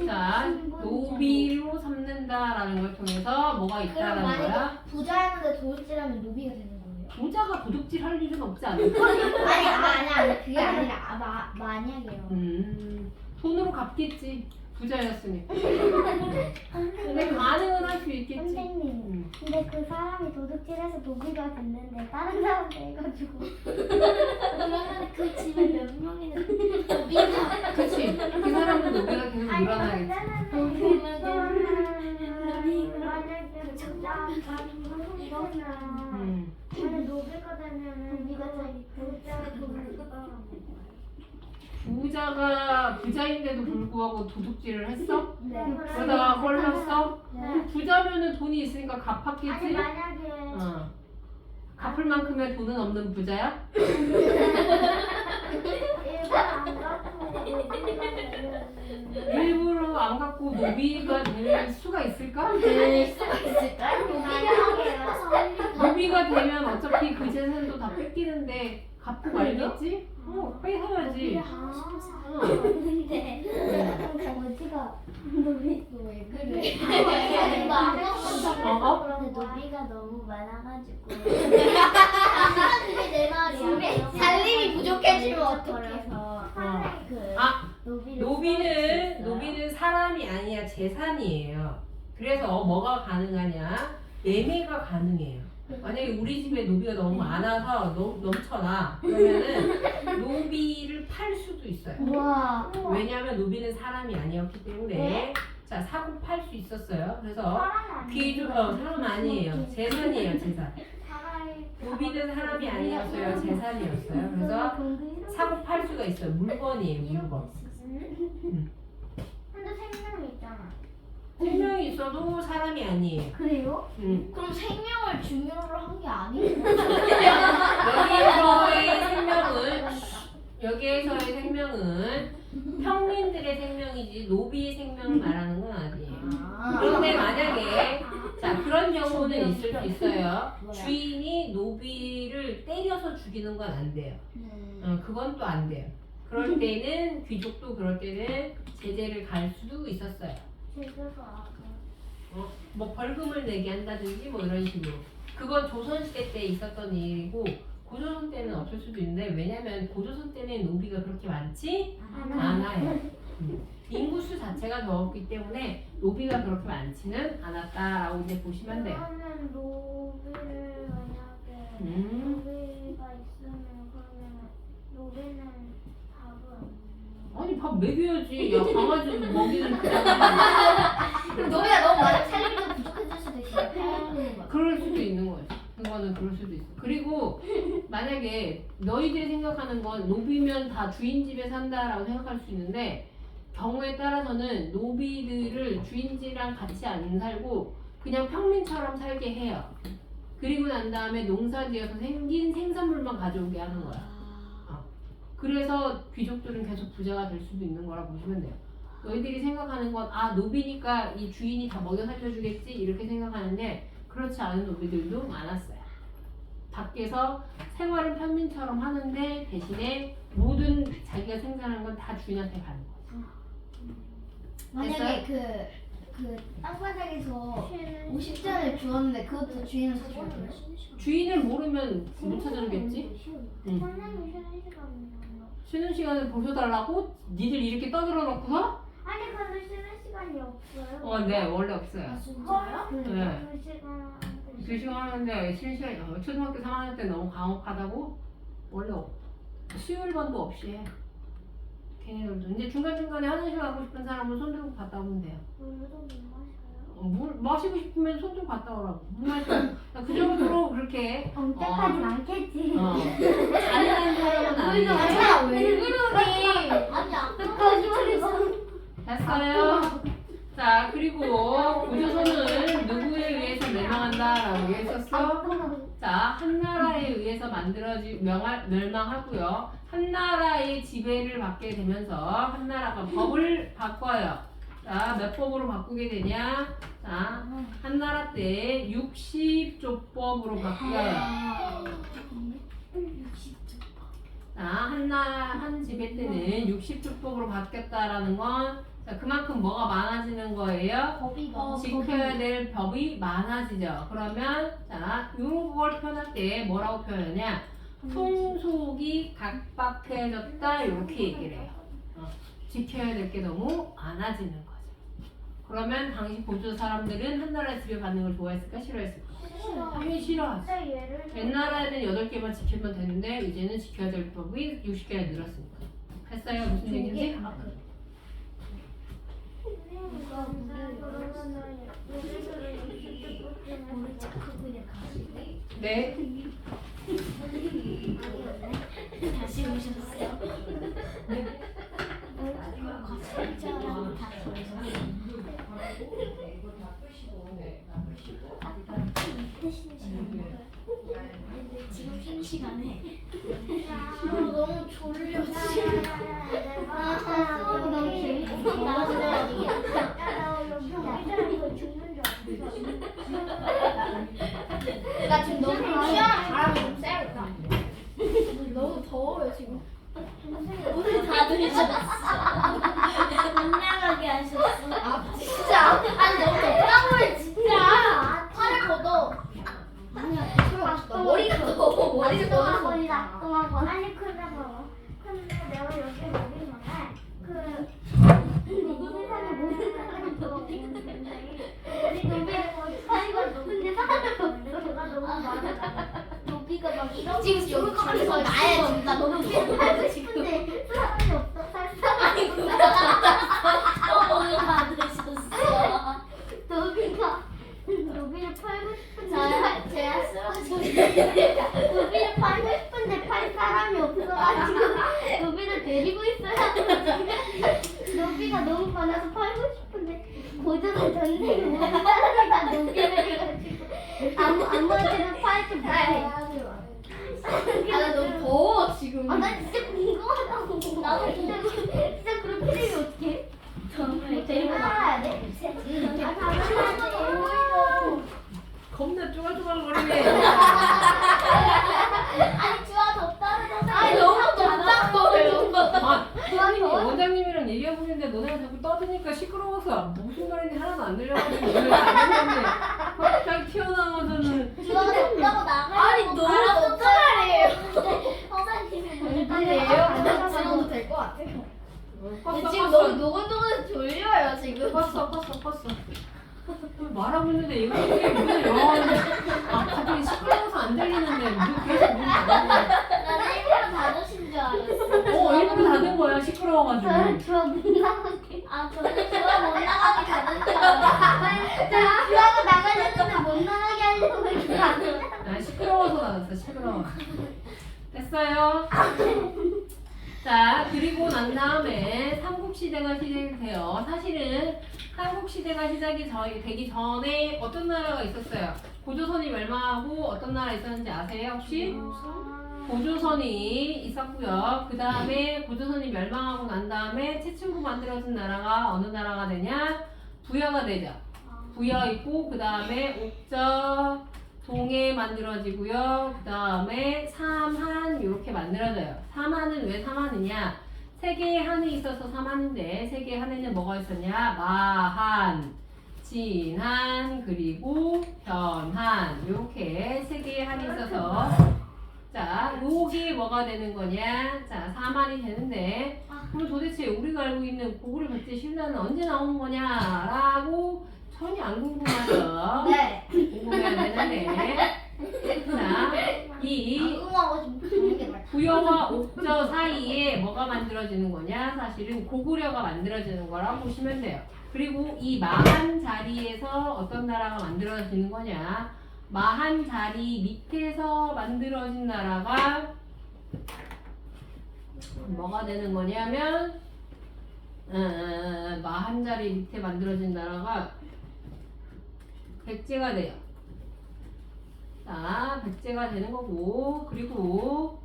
자, 노비로 삼는다라는 걸 통해서 뭐가 그럼 있다라는 만약에 거야. 부자였는데 도둑질하면 노비가 되는 거예요? 부자가 도둑질 할 일은 없지 않을까? 아니 그게 아니라 만약에요. 돈으로 갚겠지. 부자였으니까. 근데 가능은 할 수 있겠지. 선생님, 근데 그 사람이 도둑질해서 노비가 됐는데 다른 사람도 해가지고 그러면 그 집에 몇 명이나 노비가 그치. 그 사람도 노비가 계속 늘어나겠지. 만약에 부자 이러면 만약 노비가 되면은 노비가 되니 부자의 돈을 부자가 부자인데도 불구하고 도둑질을 했어? 네. 그러다가 걸렸어? 네. 부자면은 돈이 있으니까 아니 갚았겠지? 만약에 갚을 만큼의 돈은 없는 부자야? 일본 안 갚고 노비가 되면 일부러 안 갚고 노비가 될 수가 있을까? 될 수가 있을까요? 노비가 되면 어차피 그 재산도 다 뺏기는데 갚고 말겠지? 뺏어야지. 근데 어디가 노비 왜 그래? 이거 안 갚고 근데 노비가 너무 많아가지고 내 말이야. 살림이 부족해지면 어떡해? 노비는 사람이 아니야 재산이에요. 그래서 뭐가 가능하냐? 매매가 가능해요. 만약에 우리 집에 노비가 너무 많아서 넘쳐나 그러면은 노비를 팔 수도 있어요. 우와. 왜냐하면 노비는 사람이 아니었기 때문에 자 사고 팔 수 있었어요. 그래서 사람 아니에요. 재산이에요, 재산. 노비는 사람이 아니었어요, 재산이었어요. 그래서 사고 팔 수가 있어요. 물건이에요, 물건. 근데 생명이 있잖아. 생명이 있어도 사람이 아니에요. 그래요? 그럼 생명을 중요로 한 게 아니에요? 여기에서의 생명은 평민들의 생명이지 노비의 생명을 말하는 건 아니에요. 그런데 만약에 자 그런 경우는 있을 수 있어요. 주인이 노비를 때려서 죽이는 건 안 돼요. 그건 또 안 돼요. 그럴 때는 귀족도 그럴 때는 제재를 갈 수도 있었어요. 뭐 벌금을 내게 한다든지 뭐 이런 식으로. 그건 조선시대 때 있었던 일이고 고조선 때는 없을 수도 있는데 왜냐면 고조선 때는 노비가 그렇게 많지 않아요. 인구수 자체가 적었기 때문에 노비가 그렇게 많지는 않았다라고 이제 보시면 돼요. 그러면 노비를 만약에 노비가 있으면 그러면 노비는 밥은 아니 밥 먹여야지. 야 강아지 먹이는 그냥 그럼 노비가 너무 많아 살림이 좀 부족해질 수도 있어요. 그럴 수도 있는 거지. 그거는 그럴 수도 있어. 그리고 만약에 너희들이 생각하는 건 노비면 다 주인 집에 산다라고 생각할 수 있는데 경우에 따라서는 노비들을 주인 집이랑 같이 안 살고 그냥 평민처럼 살게 해요. 그리고 난 다음에 농사지어서 생긴 생산물만 가져오게 하는 거야. 그래서 귀족들은 계속 부자가 될 수도 있는 거라 보시면 돼요. 너희들이 생각하는 건 노비니까 이 주인이 다 먹여 살려주겠지 이렇게 생각하는데 그렇지 않은 노비들도 많았어요. 밖에서 생활은 평민처럼 하는데 대신에 모든 자기가 생산한 건 다 주인한테 가는 거죠. 만약에 그 땅바닥에서 50잔을 주었는데 그것도 주인은 다 주었어요? 주인을 모르면 못 찾아주겠지? 선생님 쉬는 시간이요. 쉬는 시간을 보셔달라고? 니들 이렇게 떠들어 놓고서? 아니 근데 쉬는 시간이 없어요. 네 원래 없어요. 진짜요? 네. 그 시간 2시간 하는데 쉬는 시간이 초등학교 3학년 때 너무 강혹하다고? 원래 수요일반도 없이 해. 걔네들도. 이제 중간중간에 화장실 가고 싶은 사람은 손 들고 갔다 오면 돼요. 물도 못 마셔요. 물 마시고 싶으면 손 들고 갔다 오라고. 물 마셔. 그 정도로 그렇게 언제까진 않겠지. 잔인한 사람은 아니에요. 아니야 왜 그러니? 아니야. 됐어요. 자 그리고 고조선은 누구에 의해서 멸망한다라고 했었어? 자, 한 나라에 의해서 멸망하고요. 한 나라의 지배를 받게 되면서 한 나라가 법을 바꿔요. 자, 몇 법으로 바꾸게 되냐? 자, 한 나라 때 60조법으로 바뀌어요. 자, 한 지배 때는 60조법으로 바뀌었다라는 건 자, 그만큼 뭐가 많아지는 거예요? 법이 지켜야 될 법이 많아지죠. 그러면 자, 이걸 표현할 때 뭐라고 표현하냐? 풍속이 각박해졌다 이렇게 얘기를 해요. 지켜야 될 게 너무 많아지는 거죠. 그러면 당시 고조 사람들은 한 나라에 지배받는 걸 좋아했을까 싫어했을까? 당연히 싫어하지. 옛날에는 8개만 지키면 되는데 이제는 지켜야 될 법이 60개나 늘었으니까. 했어요? 무슨 얘기인지? 네. 다시 오셨어요. 지금 쉬는 시간에 너무 졸려 지금. 너무 재밌어. 나 지금 너무 시원한 바람이 좀 쐬니까 너무 더워요 지금. 오늘 다 들으셨어. 못 나가게 하셨어. 아 진짜. 아니 너무 덥다고요 진짜. 팔을 걷어. 아니야 소용 없어. 머리가 더워. 머리가 더워. 아니 근데 내가 여기 머리만 그 세상에 모든 사람이 들어오는데 우리 노비를 근데 사람이 없어. 너무 많아. 노비가 막 이런 지금 죽을 것 같아서 나야 진짜 너무 더워 지금. 근데 사람이 없어. 살 사람이 오늘 받으셨어. 노비를 팔고 싶은데 제가 쓰러져. 노비를 팔고 싶은데 팔 사람이 없어가지고 노비를 데리고 있어야 돼. 노비가 너무 많아서 팔고 싶은데 고조선 전쟁에 모든 사람이 다 노비를 해가지고 아무한테나 팔지 못해. 나 너무 더워 지금. 나 진짜 궁금하다고. 나도 진짜 그렇게 되면 어떡해? 정말 데리고 나가야 돼? 다 가면 겁나 쪼갈쪼갈거리네. 아니 주아 덥다는 아니 너무 덥다고요. 아니 원장님이랑 얘기하고 있는데 너네가 자꾸 떠드니까 시끄러워서 무슨 말인지 하나도 안 들려가지고 오늘 잘했는데 갑자기 튀어나와서는 주아가 덥다고 나가요. 아니 너무 덥다래요. 선생님이 보내드려요. 지금도 될 것 같아요. 지금 너무 노곤노곤해서 졸려요 지금. 컸어. 말하고 있는데 이거 이게 문을 열어가는데 갑자기 시끄러워서 안 들리는데 뭐 계속 문을 닫는 거야. 나는 일부러 닫으신 줄 알았어. 일부러 닫은 거야 시끄러워가지고. 못 나가게. 아 저는 주아 못 나가게 닫은 줄 알았어. 주아가 나가려는데 못 나가게 하려고 이렇게 안 난 시끄러워서 닫았어 시끄러워. 됐어요? 자, 그리고 난 다음에 삼국시대가 시작이 돼요. 사실은 삼국시대가 시작이 되기 전에 어떤 나라가 있었어요? 고조선이 멸망하고 어떤 나라 있었는지 아세요 혹시? 고조선이 있었고요. 그 다음에 고조선이 멸망하고 난 다음에 최초로 만들어진 나라가 어느 나라가 되냐? 부여가 되죠. 부여 있고 그 다음에 옥저, 동해 만들어지고요. 그 다음에 삼한 이렇게 만들어져요. 삼한은 왜 삼한이냐? 세 개의 한이 있어서 삼한인데 세 개의 한에는 뭐가 있었냐? 마한, 진한, 그리고 변한 이렇게 세 개의 한이 있어서 자, 요게 뭐가 되는 거냐? 자, 삼한이 되는데 그럼 도대체 우리가 알고 있는 고구려 백제 신라는 언제 나온 거냐? 라고 전혀 안 궁금하죠? 네. 궁금해야 되는데 자, 이 궁금하고 좀 좋은 게 많다. 부여와 옥저 사이에 뭐가 만들어지는 거냐? 사실은 고구려가 만들어지는 거라고 보시면 돼요. 그리고 이 마한 자리에서 어떤 나라가 만들어지는 거냐? 마한 자리 밑에서 만들어진 나라가 뭐가 되는 거냐면 마한 자리 밑에 만들어진 나라가 백제가 돼요. 자, 백제가 되는 거고, 그리고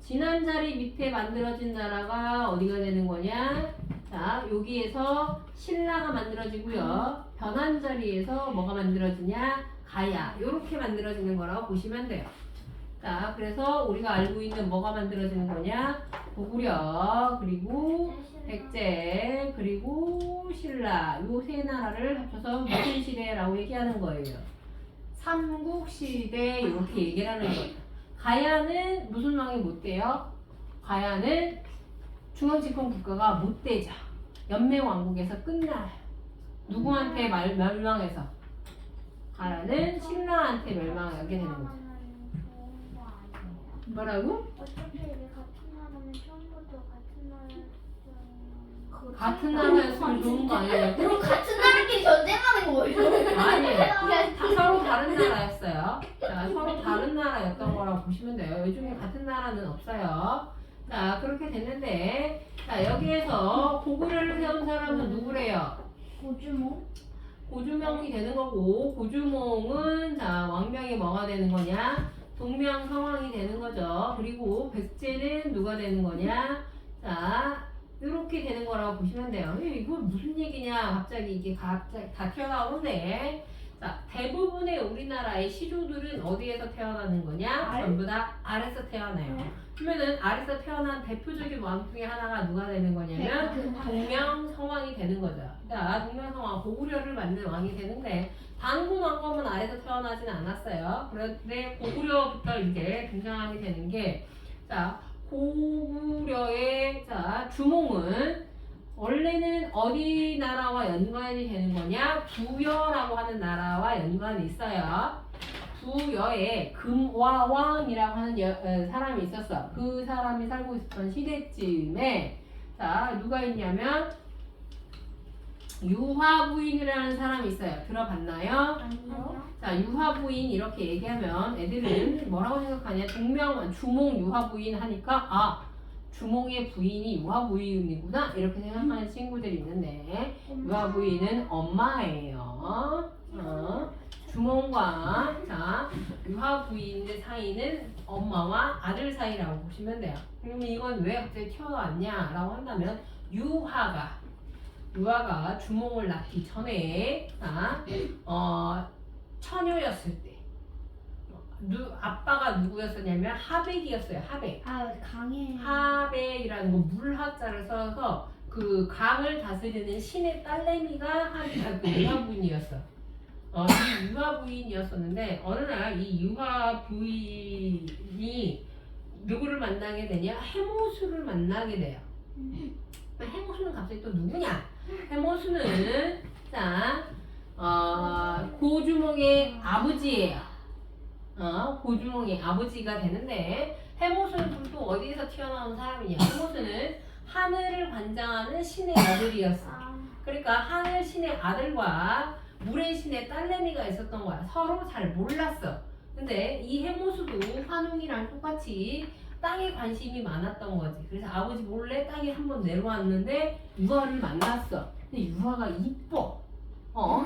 지난 자리 밑에 만들어진 나라가 어디가 되는 거냐? 자, 여기에서 신라가 만들어지고요. 변한 자리에서 뭐가 만들어지냐? 가야. 요렇게 만들어지는 거라고 보시면 돼요. 자, 그래서 우리가 알고 있는 뭐가 만들어지는 거냐? 고구려, 그리고 백제, 그리고 신라. 요 세 나라를 합쳐서 무슨 시대라고 얘기하는 거예요? 삼국시대 이렇게 얘기를 하는 거예요. 가야는 무슨 왕이 못 돼요? 가야는 중앙집권 국가가 못 되죠. 연맹왕국에서 끝나요. 누구한테 멸망해서? 가야는 신라한테 멸망하게 되는 거죠. 뭐라고? 어차피 이게 같은 나라면 처음부터 같은 나라였어요. 같은 나라였으면 좋은 거 아니에요? 그럼 같은 나라끼리 전쟁하는 거예요? 아니에요. 서로 다른 나라였어요. 자, 서로 다른 나라였던 거라고 보시면 돼요. 요즘에 같은 나라는 없어요. 자, 그렇게 됐는데, 자, 여기에서 고구려를 세운 사람은 누구래요? 고주몽? 고주몽이 되는 거고, 고주몽은 자, 왕명이 뭐가 되는 거냐? 동명성왕이 되는 거죠. 그리고 백제는 누가 되는 거냐? 자, 이렇게 되는 거라고 보시면 돼요. 이거 무슨 얘기냐? 갑자기 이게 갑자기 다 튀어나오는데, 자, 대부분의 우리나라의 시조들은 어디에서 태어나는 거냐? 전부 다 아래서 태어나요. 그러면은 아래서 태어난 대표적인 왕 중에 하나가 누가 되는 거냐면 동명성왕이 되는 거죠. 자, 동명성왕 고구려를 만든 왕이 되는데 단군 왕검은 아래서 태어나진 않았어요. 그런데 고구려부터 이제 등장하게 되는 게, 자, 고구려의 자 주몽은 원래는 어디 나라와 연관이 되는 거냐? 부여라고 하는 나라와 연관이 있어요. 부여에 금와왕이라고 하는 사람이 있었어. 그 사람이 살고 있었던 시대쯤에 자, 누가 있냐면 유화부인이라는 사람이 있어요. 들어봤나요? 아니요. 자, 유화부인 이렇게 얘기하면 애들은 뭐라고 생각하냐? 주몽 유화부인 하니까 아, 주몽의 부인이 유화부인이구나 이렇게 생각하는 친구들이 있는데 유화부인은 엄마예요. 주몽과 자 유화부인의 사이는 엄마와 아들 사이라고 보시면 돼요. 그러면 이건 왜 갑자기 튀어나왔냐라고 한다면 유화가 주몽을 낳기 전에 처녀였을 때 아빠가 누구였었냐면 하백이었어요. 하백. 아, 강해. 하백이라는 거 물하자를 써서 그 강을 다스리는 신의 딸내미가 유화부인이었어. 이 유화부인이었었는데 어느 날 이 유화부인이 누구를 만나게 되냐? 해모수를 만나게 돼요. 해모수는 갑자기 또 누구냐? 해모수는 자 고주몽의 아버지예요. 고주몽의 아버지가 되는데 해모수는 또 어디에서 튀어나온 사람이냐? 해모수는 하늘을 관장하는 신의 아들이었어. 그러니까 하늘 신의 아들과 물의 신의 딸내미가 있었던 거야. 서로 잘 몰랐어. 근데 이 해모수도 환웅이랑 똑같이 땅에 관심이 많았던 거지. 그래서 아버지 몰래 땅에 한번 내려왔는데 유화를 만났어. 근데 유화가 이뻐.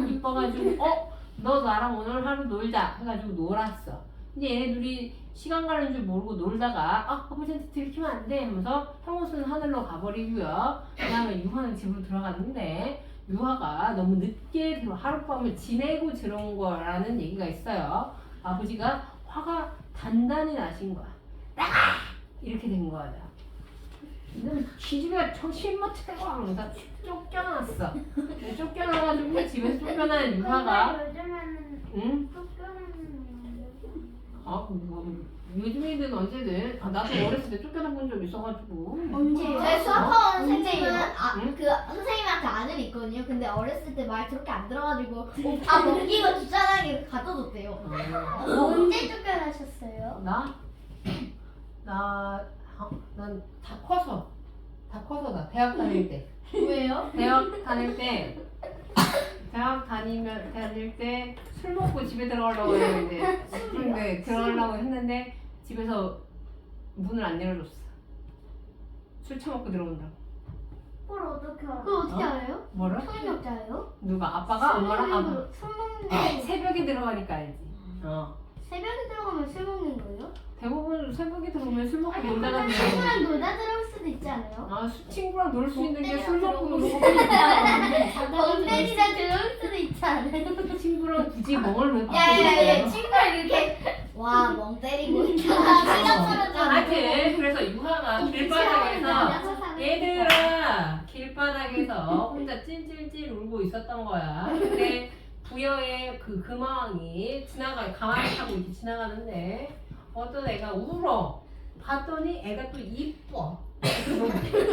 이뻐가지고 너 나랑 오늘 하루 놀자 해가지고 놀았어. 근데 얘네들이 시간 가는 줄 모르고 놀다가 아버지한테 들키면 안 돼 하면서 해모수는 하늘로 가버리고요. 그 다음에 유화는 집으로 들어갔는데 유화가 너무 늦게 하룻밤을 지내고 들어온 거라는 얘기가 있어요. 아버지가 화가 단단히 나신 거야. 나가! 이렇게 된 거야. 지집에 정신 못 차리고 하면서 쫓겨났어. 쫓겨나가지고 집에서 쫓겨난 유화가 요즘에는 요즘이든 언제든 나도 어렸을 때 쫓겨나 본 적 있어가지고 언제요? 제 수학학원 선생님은 응? 그 선생님한테 아들이 있거든요. 근데 어렸을 때 말 저렇게 안 들어가지고 먹이고 주차장에 가둬뒀대요. 언제 쫓겨나셨어요? 난 다 커서 나 대학 다닐 때 왜요? 대학 다닐 때 술 먹고 집에 들어가려고 했는데 들어가려고 했는데 집에서 문을 안 열어줬어. 술 처먹고 들어온다고. 그걸 어떻게 알아요? 그걸 어떻게 알아요? 뭐라? 통역자예요? 누가? 아빠가? 엄마랑? 술 먹는 새벽에 들어가니까 알지. 새벽에 들어가면 술 먹는 거예요? 대부분 새벽에 들어오면 술 먹고 아니 놀다 그럼 가면 친구랑 놀다 들어올 수도 있지 않아요? 친구랑 놀 수 있는 게 술 먹고 멍 노는 멍 때리다 들어올 수도 있지 않아요? 거. 친구랑 굳이 멍을 왜 야야야 바꾸는 친구랑 이렇게 와 멍 때리고 있다. 하여튼 그래서 유하가 길바닥에서 얘들아 길바닥에서 혼자 찔찔찔 울고 있었던 거야. 근데 부여의 그 금왕이 가만히 타고 이렇게 지나가는데 어떤 애가 울어. 봤더니 애가 또 이뻐.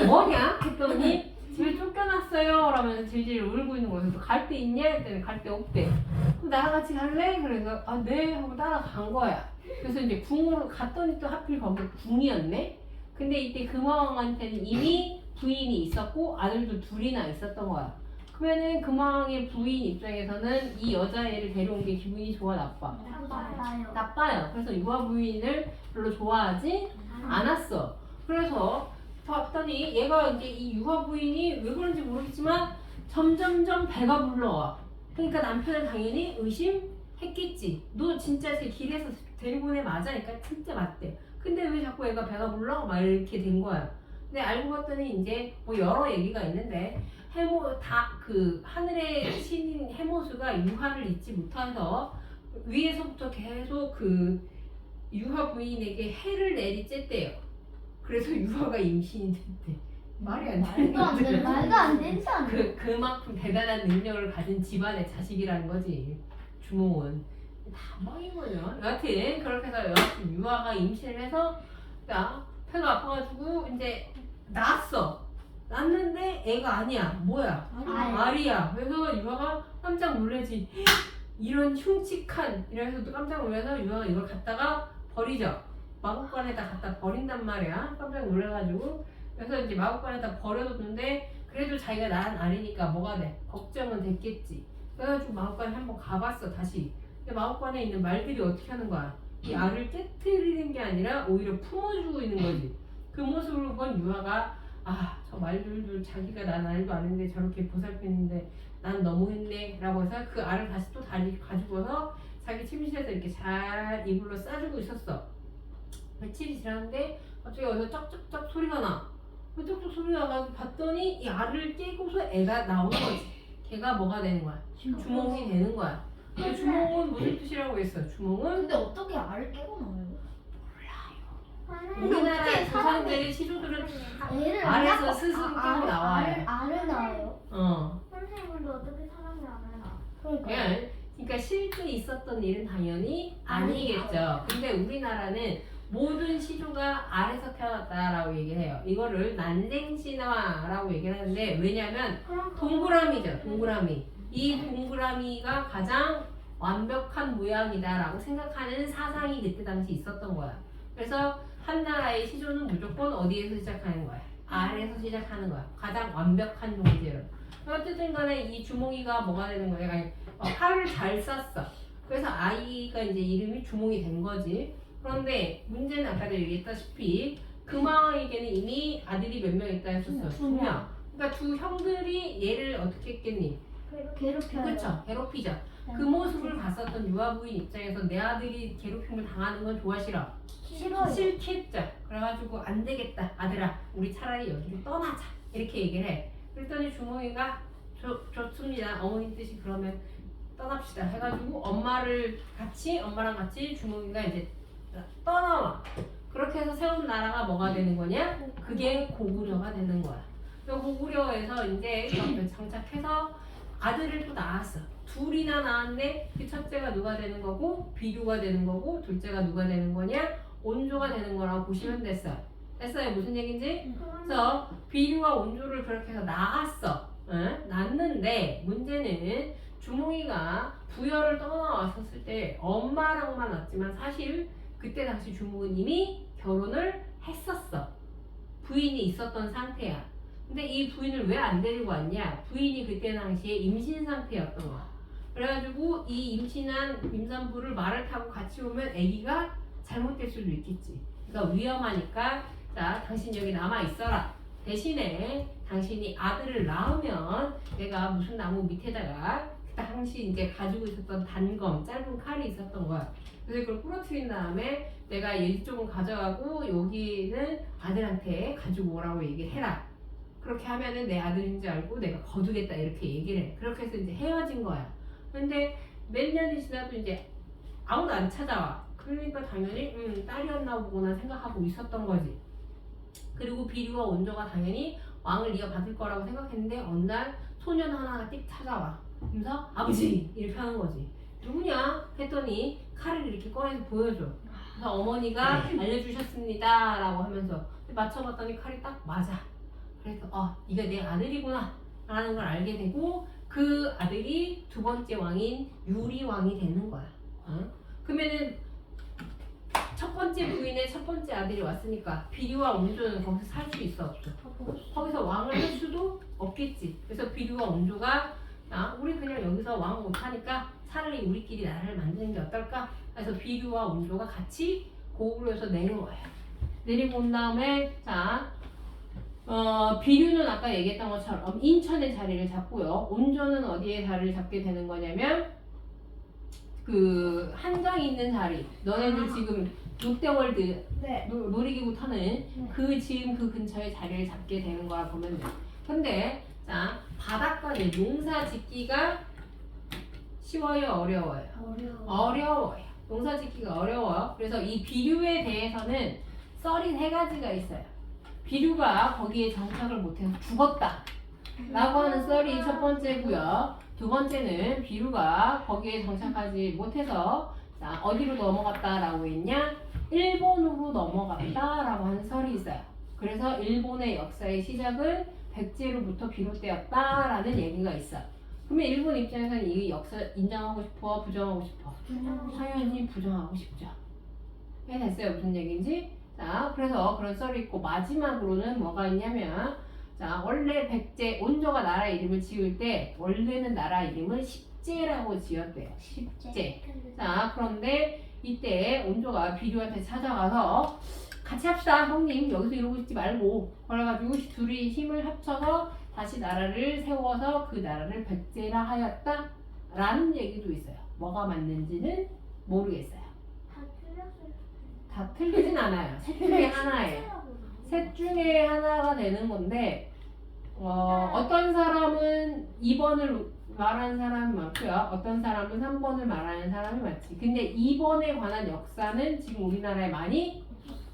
뭐냐? 했더니 집에 쫓겨났어요. 라면서 질질 울고 있는 거예요. 그래서 갈 데 있냐? 했더니 갈 데 없대. 그럼 나랑 같이 갈래? 그래서 네 하고 따라간 거야. 그래서 이제 궁으로 갔더니 또 하필 거기 궁이었네. 근데 이때 금왕한테는 이미 부인이 있었고 아들도 둘이나 있었던 거야. 그러면은 금왕의 부인 입장에서는 이 여자애를 데려온 게 기분이 좋아 나빠? 나빠요. 나빠요. 그래서 유아 부인을 별로 좋아하지 않았어. 그래서 봤더니 얘가 이제 이 유아 부인이 왜 그런지 모르겠지만 점점점 배가 불러와. 그러니까 남편은 당연히 의심했겠지. 너 진짜 제 길에서 데리고 온 애 맞아? 그러니까 진짜 맞대. 근데 왜 자꾸 애가 배가 불러? 막 이렇게 된 거야. 근데 알고 봤더니 이제 뭐 여러 얘기가 있는데 그 하늘의 신인 해모수가 유하를 잊지 못해서 위에서부터 계속 그 유하 부인에게 해를 내리쬐대요. 그래서 유하가 임신이 됐대. 말이 안 되는 말도 안 되지 않아요? 그만큼 대단한 능력을 가진 집안의 자식이라는 거지. 주몽은 다 뻥인 거죠. 여하튼 그렇게 해서 여하튼 유하가 임신을 해서 배가 아파가지고 이제 낳았는데 애가 아니야. 뭐야? 알이야. 그래서 유아가 깜짝 놀라지. 이런 흉측한 이래서 또 깜짝 놀라서 유아가 이걸 갖다가 버리죠. 마구간에다 갖다 버린단 말이야. 깜짝 놀라가지고 그래서 이제 마구간에다 버려뒀는데 그래도 자기가 낳은 알이니까 뭐가 돼? 걱정은 됐겠지. 그래가지고 마구간에 한번 가봤어 다시. 근데 마구간에 있는 말들이 어떻게 하는 거야? 이 알을 깨트리는 게 아니라 오히려 품어주고 있는 거지. 그 모습을 본 유아가 저 말들도 자기가 난 알도 아는데 저렇게 보살피는데 난 너무했네 라고 해서 그 알을 다시 또 가지고서 자기 침실에서 이렇게 잘 이불로 싸주고 있었어. 며칠이 지났는데 갑자기 어디서 쩍쩍쩍 소리가 나. 쩍쩍 소리가 나서 봤더니 이 알을 깨고서 애가 나오는 거지. 걔가 뭐가 되는 거야? 주몽이 되는 거야. 근데 주몽은 무슨 뜻이라고 했어? 주몽은 근데 어떻게 알을 깨고 나와요? 우리나라 조상들의 시조들은 애를 알에서 스스로 깨고 나와요. 알을 낳아요? 선생님도 어떻게 사람이 알을 낳아? 그러니까 실제 있었던 일은 당연히 아니겠죠. 근데 우리나라는 모든 시조가 알에서 태어났다라고 얘기를 해요. 이거를 난생신화라고 얘기를 하는데 왜냐면 동그라미죠. 동그라미. 이 동그라미가 가장 완벽한 모양이다라고 생각하는 사상이 그때 당시 있었던 거야. 그래서 한 나라의 시조는 무조건 어디에서 시작하는 거야? 알에서 시작하는 거야. 가장 완벽한 존재로. 어쨌든 간에 이 주몽이가 뭐가 되는 거야? 팔을 잘 쌌어. 그래서 아이가 이제 이름이 주몽이 된 거지. 그런데 문제는 아까도 얘기했다시피 금왕에게는 이미 아들이 몇 명 있다 했었어. 2명. 그러니까 두 형들이 얘를 어떻게 했겠니? 괴롭혀요. 그렇죠. 괴롭히죠. 그 모습을 봤었던 유아 부인 입장에서 내 아들이 괴롭힘을 당하는 건 좋아 싫어? 싫어요. 싫겠죠. 그래가지고 안 되겠다 아들아 우리 차라리 여기를 떠나자 이렇게 얘기를 해. 그랬더니 주몽이가 좋습니다 어머니 뜻이 그러면 떠납시다 해가지고 엄마랑 같이 주몽이가 이제 떠나와. 그렇게 해서 세운 나라가 뭐가 되는 거냐? 그게 고구려가 되는 거야. 고구려에서 이제 장착해서 아들을 또 낳았어. 둘이나 낳았는데 그 첫째가 누가 되는 거고 비류가 되는 거고 둘째가 누가 되는 거냐? 온조가 되는 거라고 보시면 됐어요. 무슨 얘기인지? 그래서 비류와 온조를 그렇게 해서 낳았어. 낳는데 문제는 주몽이가 부여를 떠나왔었을 때 엄마랑만 왔지만 사실 그때 당시 주몽은 이미 결혼을 했었어. 부인이 있었던 상태야. 근데 이 부인을 왜 안 데리고 왔냐? 부인이 그때 당시에 임신 상태였던 거야. 그래가지고 이 임신한 임산부를 말을 타고 같이 오면 아기가 잘못될 수도 있겠지. 그러니까 위험하니까 자 당신 여기 남아 있어라. 대신에 당신이 아들을 낳으면 내가 무슨 나무 밑에다가 당시 이제 가지고 있었던 단검, 짧은 칼이 있었던 거야. 그래서 그걸 부러뜨린 다음에 내가 이쪽은 가져가고 여기는 아들한테 가지고 오라고 얘기를 해라. 그렇게 하면은 내 아들인지 알고 내가 거두겠다 이렇게 얘기를 해. 그렇게 해서 이제 헤어진 거야. 근데 몇 년이 지나도 이제 아무도 안 찾아와. 그러니까 당연히 딸이었나 보구나 생각하고 있었던 거지. 그리고 비류와 온조가 당연히 왕을 이어받을 거라고 생각했는데 어느 날 소년 하나가 띡 찾아와. 그래서 아버지 이렇게 하는 거지. 누구냐 했더니 칼을 이렇게 꺼내서 보여줘. 그래서 어머니가 알려주셨습니다 라고 하면서 맞춰봤더니 칼이 딱 맞아. 그래서 이가 내 아들이구나 라는 걸 알게 되고 그 아들이 두 번째 왕인 유리 왕이 되는 거야. 그러면은 첫 번째 부인의 첫 번째 아들이 왔으니까 비류와 온조는 거기서 살 수 있어 없어? 거기서 왕을 할 수도 없겠지. 그래서 비류와 온조가 우리 그냥 여기서 왕 못하니까 차라리 우리끼리 나라를 만드는 게 어떨까? 그래서 비류와 온조가 같이 고구려에서 내려와요. 내리고 온 다음에 비류는 아까 얘기했던 것처럼 인천에 자리를 잡고요. 온조는 어디에 자리를 잡게 되는 거냐면 그 한강 있는 자리. 너네들 지금 롯데월드 네. 놀이기구 타는 지금 그 근처에 자리를 잡게 되는 거라 보면 돼. 근데 바닷가에 농사 짓기가 쉬워요, 어려워요? 어려워요. 농사 짓기가 어려워요. 그래서 이 비류에 대해서는 썰이 3가지가 있어요. 비류가 거기에 정착을 못해서 죽었다 라고 하는 썰이 첫 번째고요. 두 번째는 비류가 거기에 정착하지 못해서 어디로 넘어갔다라고 했냐? 일본으로 넘어갔다라고 하는 설이 있어요. 그래서 일본의 역사의 시작은 백제로부터 비롯되었다라는 얘기가 있어. 그러면 일본 입장에서는 이 역사 인정하고 싶어? 부정하고 싶어? 당연히 부정하고 싶죠. 이해됐어요? 무슨 얘기인지? 그래서 그런 썰이 있고 마지막으로는 뭐가 있냐면 원래 백제 온조가 나라 이름을 지을 때 원래는 나라 이름을 십제라고 지었대요. 십제. 그런데 이때 온조가 비류한테 찾아가서 같이 합시다 형님 여기서 이러고 있지 말고 그래가지고 둘이 힘을 합쳐서 다시 나라를 세워서 그 나라를 백제라 하였다 라는 얘기도 있어요. 뭐가 맞는지는 모르겠어요. 다 틀리진 않아요. 셋 중에 하나예요. 셋 중에 하나가 되는 건데 어떤 사람은 2번을 말하는 사람이 많고요. 어떤 사람은 3번을 말하는 사람이 많지. 근데 2번에 관한 역사는 지금 우리나라에 많이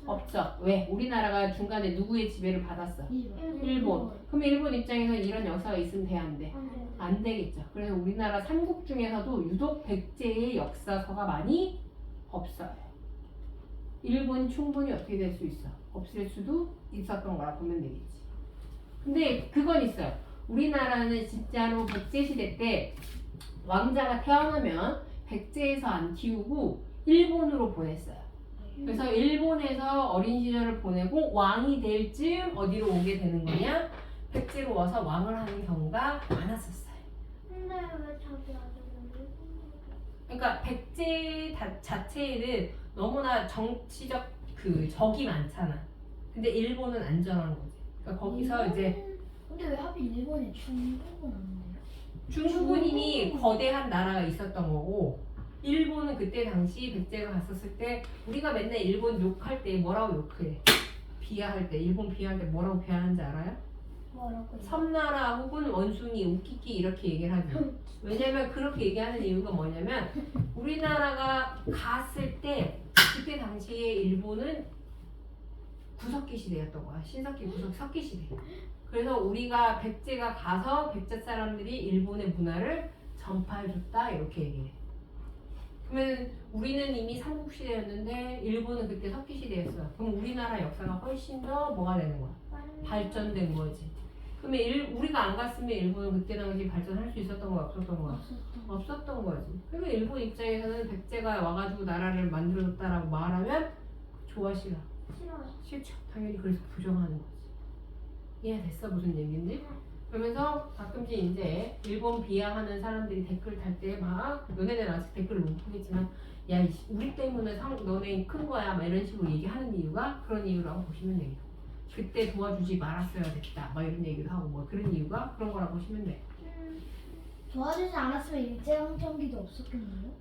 없죠. 왜? 우리나라가 중간에 누구의 지배를 받았어? 일본. 그럼 일본 입장에서 이런 역사가 있으면 돼? 안 돼? 안 되겠죠. 그래서 우리나라 삼국 중에서도 유독 백제의 역사서가 많이 없어요. 일본 충분히 어떻게 될 수 있어? 없을 수도 있었던 거라 보면 되겠지. 근데 그건 있어요. 우리나라는 진짜로 백제시대 때 왕자가 태어나면 백제에서 안 키우고 일본으로 보냈어요. 그래서 일본에서 어린 시절을 보내고 왕이 될 즈음 어디로 오게 되는 거냐? 백제로 와서 왕을 하는 경우가 많았었어요. 근데 왜 자기 아들은 그러니까 백제 자체에는 너무나 정치적 그 적이 많잖아. 근데 일본은 안전한 거지. 그러니까 거기서 이제 근데 왜 하필 일본에 중국은 없는데요? 중국은 이미 거대한 나라가 있었던 거고 일본은 그때 당시 백제가 갔었을 때 우리가 맨날 일본 욕할 때 뭐라고 욕해? 비하할 때 일본 비하할 때 뭐라고 비하하는지 알아요? 뭐라고요? 섬나라 혹은 원숭이, 우키키 이렇게 얘기를 하죠. 왜냐면 그렇게 얘기하는 이유가 뭐냐면 우리나라가 갔을 때 그때 당시에 일본은 구석기 시대였던 거야. 신석기, 구석기 시대. 그래서 우리가 백제가 가서 백제 사람들이 일본의 문화를 전파해줬다 이렇게 얘기해. 그러면 우리는 이미 삼국시대였는데 일본은 그때 석기시대였어. 그럼 우리나라 역사가 훨씬 더 뭐가 되는 거야? 발전된 거지. 그러면 우리가 안 갔으면 일본은 그때 당시 발전할 수 있었던 거야? 없었던 거야? 없었던 거지. 그러면 일본 입장에서는 백제가 와가지고 나라를 만들어줬다라고 말하면 좋아 싫어? 싫죠. 당연히 그래서 부정하는 거지. 이해됐어? 무슨 얘기인지? 그러면서 가끔씩 이제 일본 비하하는 사람들이 댓글 달때 막 너네들 아직 댓글을 못 보겠지만 야 우리 때문에 너네 큰 거야 막 이런 식으로 얘기하는 이유가 그런 이유라고 보시면 돼요. 그때 도와주지 말았어야 됐다 막 이런 얘기도 하고 뭐 그런 이유가 그런 거라고 보시면 돼. 도와주지 않았으면 일제강점기도 없었겠네요.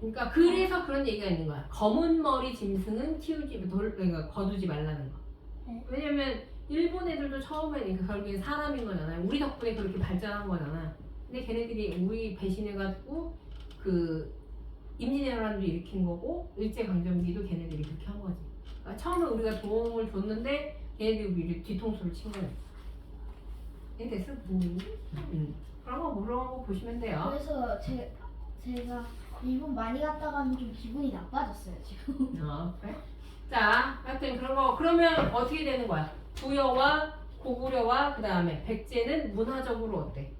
그러니까 그래서 그런 얘기가 있는 거야. 검은 머리 짐승은 그러니까 거두지 말라는 거. 네. 왜냐면 일본 애들도 처음에는 그 결국엔 사람인 거잖아요. 우리 덕분에 그렇게 발전한 거잖아. 근데 걔네들이 우리 배신해가지고 그 임진왜란도 일으킨 거고 일제강점기도 걔네들이 그렇게 한 거지. 그러니까 처음에 우리가 도움을 줬는데 걔네들이 우리를 뒤통수를 친 거야. 네, 됐어? 그런 거 물어보고 보시면 돼요. 그래서 제가 일본 많이 갔다 가면 좀 기분이 나빠졌어요 지금. 그래? 자, 하여튼 그런 거 그러면 어떻게 되는 거야? 부여와 고구려와 그 다음에 백제는 문화적으로 어때?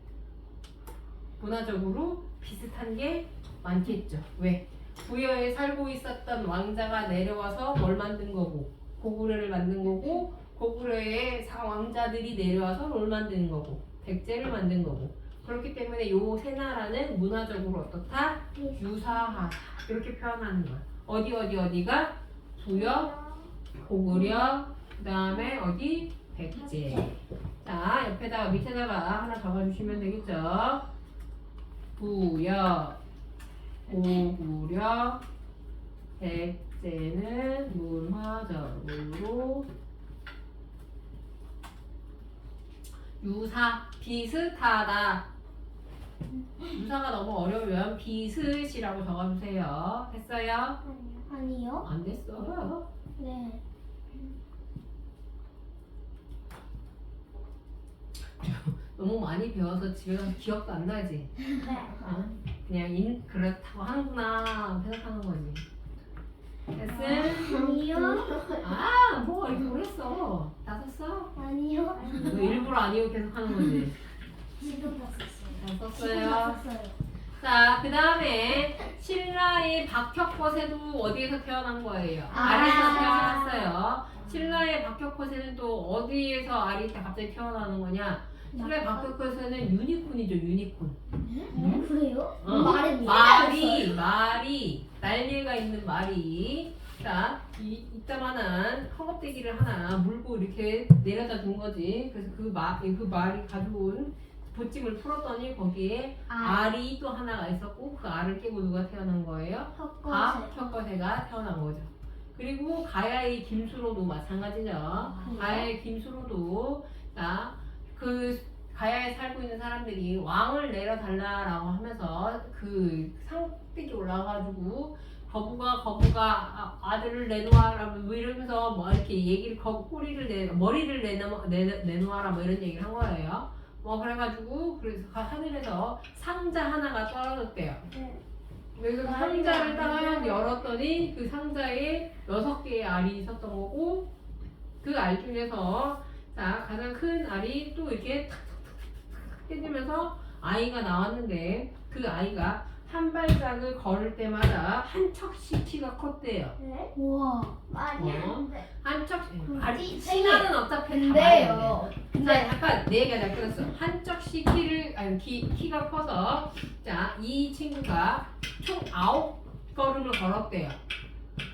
문화적으로 비슷한 게 많겠죠. 왜? 부여에 살고 있었던 왕자가 내려와서 뭘 만든 거고 고구려를 만든 거고 고구려의 왕자들이 내려와서 뭘 만드는 거고 백제를 만든 거고 그렇기 때문에 요 세 나라는 문화적으로 어떻다? 유사하다 이렇게 표현하는 거야. 어디가? 부여, 고구려, 그 다음에 어디? 백제. 자, 옆에다가 밑에다가 하나 적어주시면 되겠죠. 부여, 고구려, 백제는 문화적으로 비슷하다. 유사가 너무 어려우면 비슷이라고 적어주세요. 됐어요? 아니요. 안 됐어. 네. 너무 많이 배워서 집에 가서 기억도 안 나지? 네. 그냥 그렇다고 하는구나 생각하는 거지. 됐음? 아니요. 뭐 이렇게 오랬어. 다 썼어? 아니요. 너 일부러 아니고 계속 하는 거지. 지금 다 썼어요. 다 지금 썼어요. 다 썼어요. 자, 그 다음에 신라의 박혁거세도 어디에서 태어난 거예요? 알에서 태어났어요. 신라의 박혁거세는 또 어디에서 알이 갑자기 태어나는 거냐? 신라의 박혁거세는 유니콘이죠, 유니콘. 그래요? 말이 날개가 있는 말이 자 이따만한 헝겊대기를 하나 물고 이렇게 내려다 둔 거지. 그래서 그 말이 가져온 보찜을 풀었더니 거기에 알이 또 하나가 있었고 그 알을 깨고 누가 태어난 거예요? 박혁거세가 태어난 거죠. 그리고 가야의 김수로도 마찬가지죠. 가야의 김수로도 그 가야에 살고 있는 사람들이 왕을 내려달라라고 하면서 그 상꼭대기 올라가가지고 거부가 아들을 내놓아라 뭐 이러면서 뭐 이렇게 얘기를 머리를 내놓아라 뭐 이런 얘기를 한 거예요. 뭐 그래가지고 그래서 하늘에서 상자 하나가 떨어졌대요. 그래서 그 상자를 딱 열었더니 그 상자에 6개의 알이 있었던 거고 그 알 중에서 가장 큰 알이 또 이렇게 탁탁탁탁 해지면서 아이가 나왔는데 그 아이가 한 발짝을 걸을 때마다 한 척씩 키가 컸대요. 네? 우와. 많이 안 돼. 한 척씩. 굳이 시간은 어차피 다 말해야 돼. 근데 잠깐 내 얘기가 잘 끊었어. 한 척씩 키가 커서 이 친구가 총 9걸음을 걸었대요.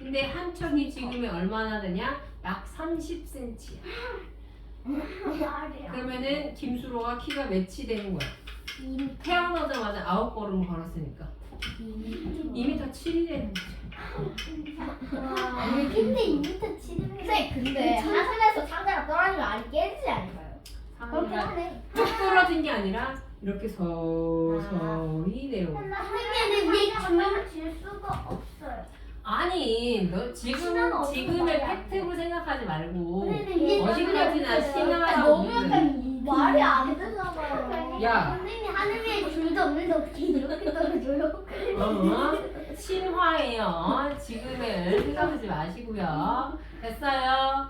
근데 한 척이 지금이 얼마나 되냐? 약 30cm야. 그러면은 김수로가 키가 몇이 되는 거야? 태어나자마자 9걸음을 걸었으니까 2m 7이 되는 거죠. 근데 2m 7이면 근데 하늘에서 상자가 떨어지면 알이 깨지지 않을까요? 그렇게 상대가 하네. 쭉 떨어진 게 아니라 이렇게 서서히 내려오고. 선생님은 이 주먹을 질 수가 없어요. 아니 너 신화는 어디서 지금의 말이 안 돼. 팩트로 생각하지 말고 선생님 어디까지나 신화라고 너무 믿는 약간 말이 안 되잖아요. 야. 선생님 하늘 위에 줄도 없는데 어떻게 이렇게 떨어져요? 신화예요. 지금을 생각하지 마시고요. 됐어요?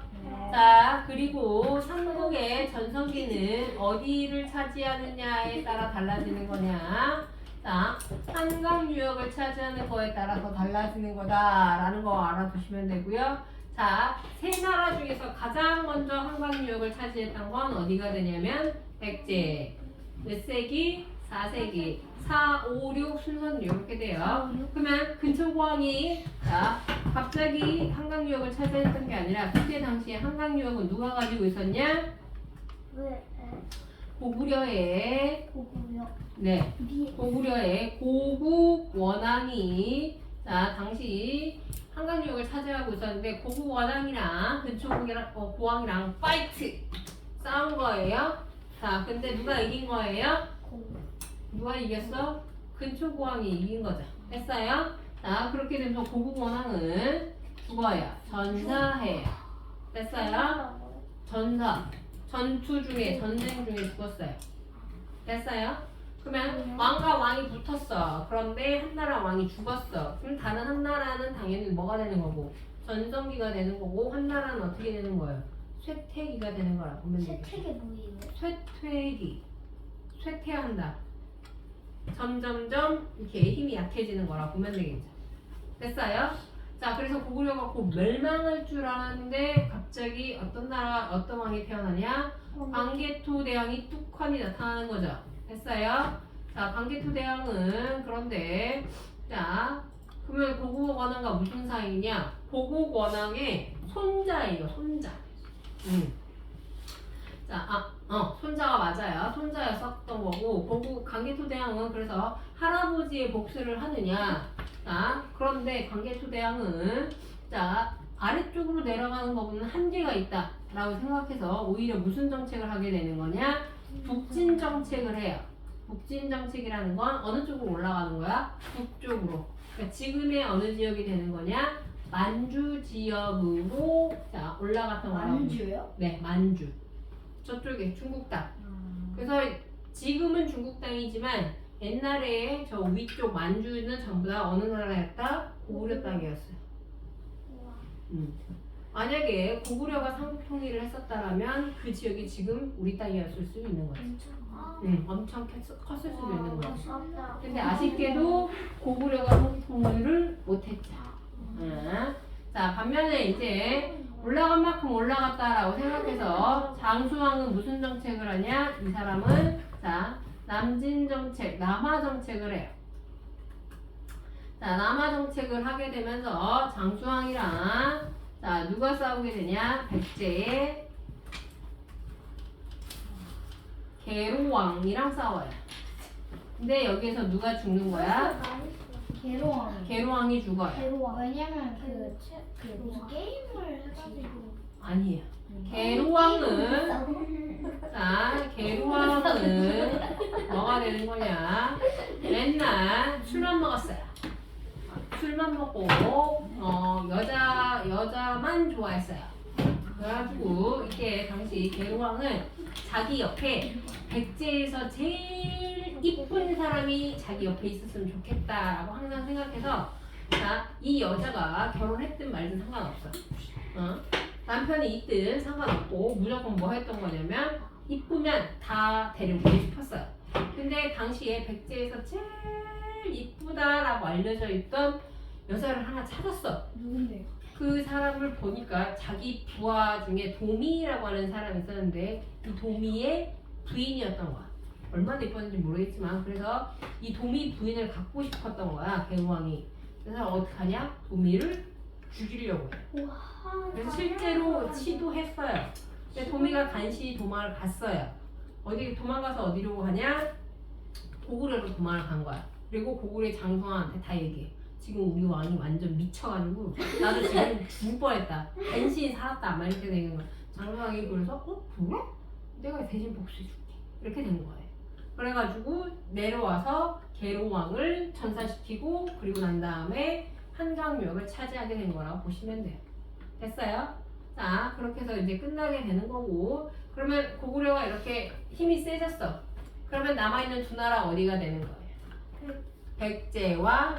자, 그리고 삼국의 전성기는 어디를 차지하느냐에 따라 달라지는 거냐? 자, 한강 유역을 차지하는 거에 따라서 달라지는 거다라는 거 알아두시면 되고요. 자, 세 나라 중에서 가장 먼저 한강 유역을 차지했던 건 어디가 되냐면 백제. 몇 세기? 4세기. 4, 5, 6 순서는 이렇게 돼요. 그러면 근초고왕이 갑자기 한강 유역을 차지했던 게 아니라 그때 당시에 한강 유역은 누가 가지고 있었냐? 왜? 고구려의 고구려. 네 미. 고구려의 고국 원왕이 자 당시 한강 지역을 차지하고 있었는데 고국 원왕이랑 근초국이랑 고왕이랑 파이트 싸운 거예요. 자 근데 누가 이긴 거예요? 누가 이겼어? 근초고왕이 이긴 거죠. 됐어요? 자 그렇게 되면 고국 원왕은 죽어요. 전사해요. 됐어요? 전사 전투 중에 전쟁 중에 죽었어요. 됐어요? 그러면 왕과 왕이 붙었어. 그런데 한나라 왕이 죽었어. 그럼 다른 한나라는 당연히 뭐가 되는 거고 전성기가 되는 거고 한나라는 어떻게 되는 거예요? 쇠퇴기가 되는 거라고 보면 되겠죠. 채택이 뭐예요? 쇠퇴기 쇠퇴한다. 점점점 이렇게 힘이 약해지는 거라고 보면 되겠죠. 됐어요? 자 그래서 고구려가 곧 멸망할 줄 알았는데 갑자기 어떤 나라 어떤 왕이 태어나냐? 광개토 대왕이 뚝하니 나타나는 거죠. 됐어요? 자 광개토 대왕은 그런데 자 그러면 고국 원왕과 무슨 사이냐? 고국 원왕의 손자예요. 손자. 자, 손자가 맞아요. 손자였었던 거고, 고국 광개토 대왕은 그래서 할아버지의 복수를 하느냐. 자, 그런데 광개토 대왕은 자, 아래쪽으로 내려가는 것보다는 한계가 있다. 라고 생각해서 오히려 무슨 정책을 하게 되는 거냐? 북진 정책을 해요. 북진 정책이라는 건 어느 쪽으로 올라가는 거야? 북쪽으로. 그러니까 지금의 어느 지역이 되는 거냐? 만주 지역으로 자, 올라갔던 거라고. 만주요? 네, 만주. 저쪽에 중국 땅. 그래서 지금은 중국 땅이지만 옛날에 저 위쪽 만주는 전부 다 어느 나라였다? 고구려 땅이었어요. 만약에 고구려가 삼국 통일을 했었다라면 그 지역이 지금 우리 땅이었을 수 있는 거죠. 엄청 컸을 수도 있는 거죠. 근데 아쉽게도 고구려가 삼국 통일을 못했죠. 자 반면에 이제 올라간 만큼 올라갔다라고 생각해서 장수왕은 무슨 정책을 하냐? 이 사람은 자 남진 정책, 남하 정책을 해요. 자 남하 정책을 하게 되면서 장수왕이랑 자 누가 싸우게 되냐? 백제의 계로왕이랑 싸워요. 근데 여기에서 누가 죽는 거야? 개로왕. 계로왕이 죽어요. 왜냐면 그 무슨 게임을 해가지고. 아니에요. 계로왕은 자 계로왕은 뭐가 되는 거냐? 맨날 술만 먹었어요. 술만 먹고 여자만 좋아했어요. 그래가지고 이게 당시 계로왕은 자기 옆에 백제에서 제일 이쁜 사람이 자기 옆에 있었으면 좋겠다라고 항상 생각해서 자, 이 여자가 결혼했든 말든 상관없어. 남편이 있든 상관없고 무조건 뭐 했던 거냐면 이쁘면 다 데려오고 싶었어요. 근데 당시에 백제에서 제일 이쁘다라고 알려져 있던 여자를 하나 찾았어. 누군데요? 그 사람을 보니까 자기 부하 중에 도미라고 하는 사람이 있었는데 이 도미의 부인이었던 거야. 얼마나 예뻤는지 모르겠지만 그래서 이 도미 부인을 갖고 싶었던 거야 계로왕이. 그래서 어떻게 하냐? 도미를 죽이려고 해. 그래서 실제로 시도했어요. 근데 도미가 간신히 도망을 갔어요. 어디 도망가서 어디로 가냐? 고구려로 도망을 간 거야. 그리고 고구려 장수왕한테 다 얘기해. 지금 우리 왕이 완전 미쳐가지고 나도 지금 죽을 뻔했다. 간신히 살았다. 막 이렇게 되는 거야. 장수왕이 그래서 그래? 내가 대신 복수해줄게. 이렇게 된 거예요. 그래가지고 내려와서 계로왕을 전사시키고 그리고 난 다음에 한강유역을 차지하게 된 거라고 보시면 돼요. 됐어요? 자 그렇게 해서 이제 끝나게 되는 거고 그러면 고구려가 이렇게 힘이 세졌어. 그러면 남아있는 두 나라 어디가 되는 거예요? 백제와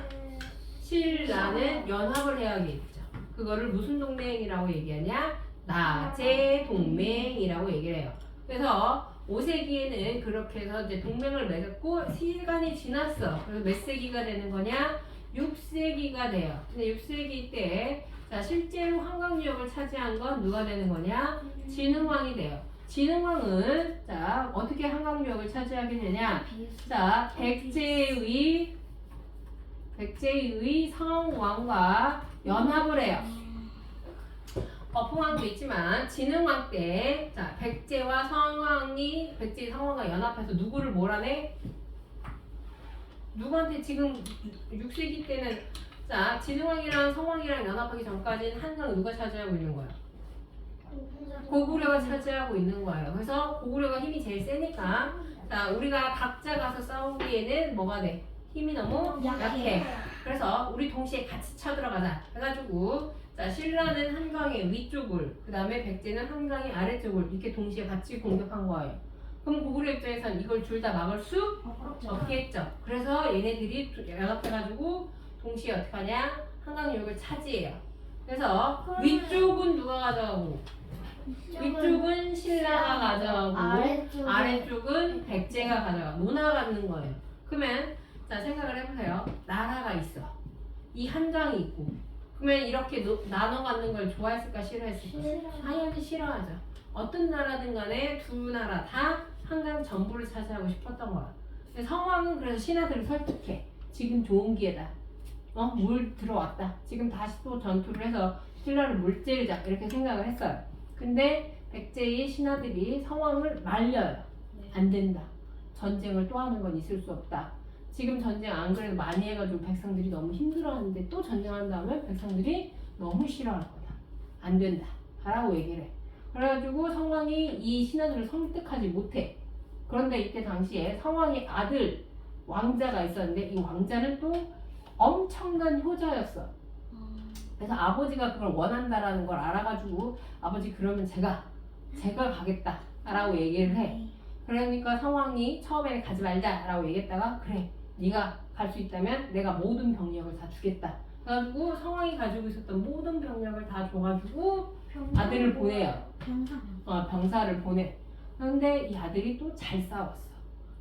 신라는 연합을 해야겠죠. 그거를 무슨 동맹이라고 얘기하냐? 나제 동맹이라고 얘기를 해요. 그래서 5세기에는 그렇게 해서 이제 동맹을 맺었고 시간이 지났어. 그래서 몇 세기가 되는 거냐? 6세기가 돼요. 근데 6세기 때 자, 실제로 한강유역을 차지한 건 누가 되는 거냐? 진흥왕이 돼요. 진흥왕은 자 어떻게 한강유역을 차지하게 되냐? 자 백제의 성왕과 연합을 해요. 거풍왕도 있지만 진흥왕 때, 자 백제와 성왕이 백제 성왕과 연합해서 누구를 몰아내? 누구한테 지금 6세기 때는 자 진흥왕이랑 성왕이랑 연합하기 전까지는 한강 누가 차지하고 있는 거야? 고구려가 차지하고 있는 거예요. 그래서 고구려가 힘이 제일 세니까 자 우리가 각자 가서 싸우기에는 뭐가 돼? 힘이 너무 약해. 그래서 우리 동시에 같이 쳐들어가자 해가지고 자 신라는 한강의 위쪽을 그 다음에 백제는 한강의 아래쪽을 이렇게 동시에 같이 공격한 거예요. 그럼 고구려 입장에선 이걸 둘 다 막을 수 없겠죠. 그래서 얘네들이 연합해가지고 동시에 어떻게 하냐? 한강유역을 차지해요. 그래서 위쪽은 누가 가져가고 위쪽은 신라가 가져가고 아래쪽은 백제가 가져가 논아가는 거예요. 그러면 자 생각을 해보세요. 나라가 있어. 이 한강이 있고 그러면 이렇게 나눠 갖는 걸 좋아했을까 싫어했을까? 당연히 싫어하죠. 어떤 나라든 간에 두 나라 다 한강 전부를 차지하고 싶었던 거야. 근데 성왕은 그래서 신하들을 설득해. 지금 좋은 기회다. 물 들어왔다. 지금 다시 또 전투를 해서 신라를 물찌르자 이렇게 생각을 했어요. 근데 백제의 신하들이 성왕을 말려요. 안 된다. 전쟁을 또 하는 건 있을 수 없다. 지금 전쟁 안 그래도 많이 해가지고 백성들이 너무 힘들어하는데 또 전쟁한 다음에 백성들이 너무 싫어할 거다. 안 된다. 라고 얘기를 해. 그래가지고 성왕이 이 신하들을 설득하지 못해. 그런데 이때 당시에 성왕의 아들 왕자가 있었는데 이 왕자는 또 엄청난 효자였어. 그래서 아버지가 그걸 원한다라는 걸 알아가지고 아버지 그러면 제가 가겠다 라고 얘기를 해. 그러니까 성왕이 처음에는 가지 말자라고 얘기했다가 그래 네가 갈 수 있다면 내가 모든 병력을 다 주겠다. 그래가지고 성왕이 가지고 있었던 모든 병력을 다 줘가지고 아들을 보내요. 병사를 보내. 그런데 이 아들이 또 잘 싸웠어.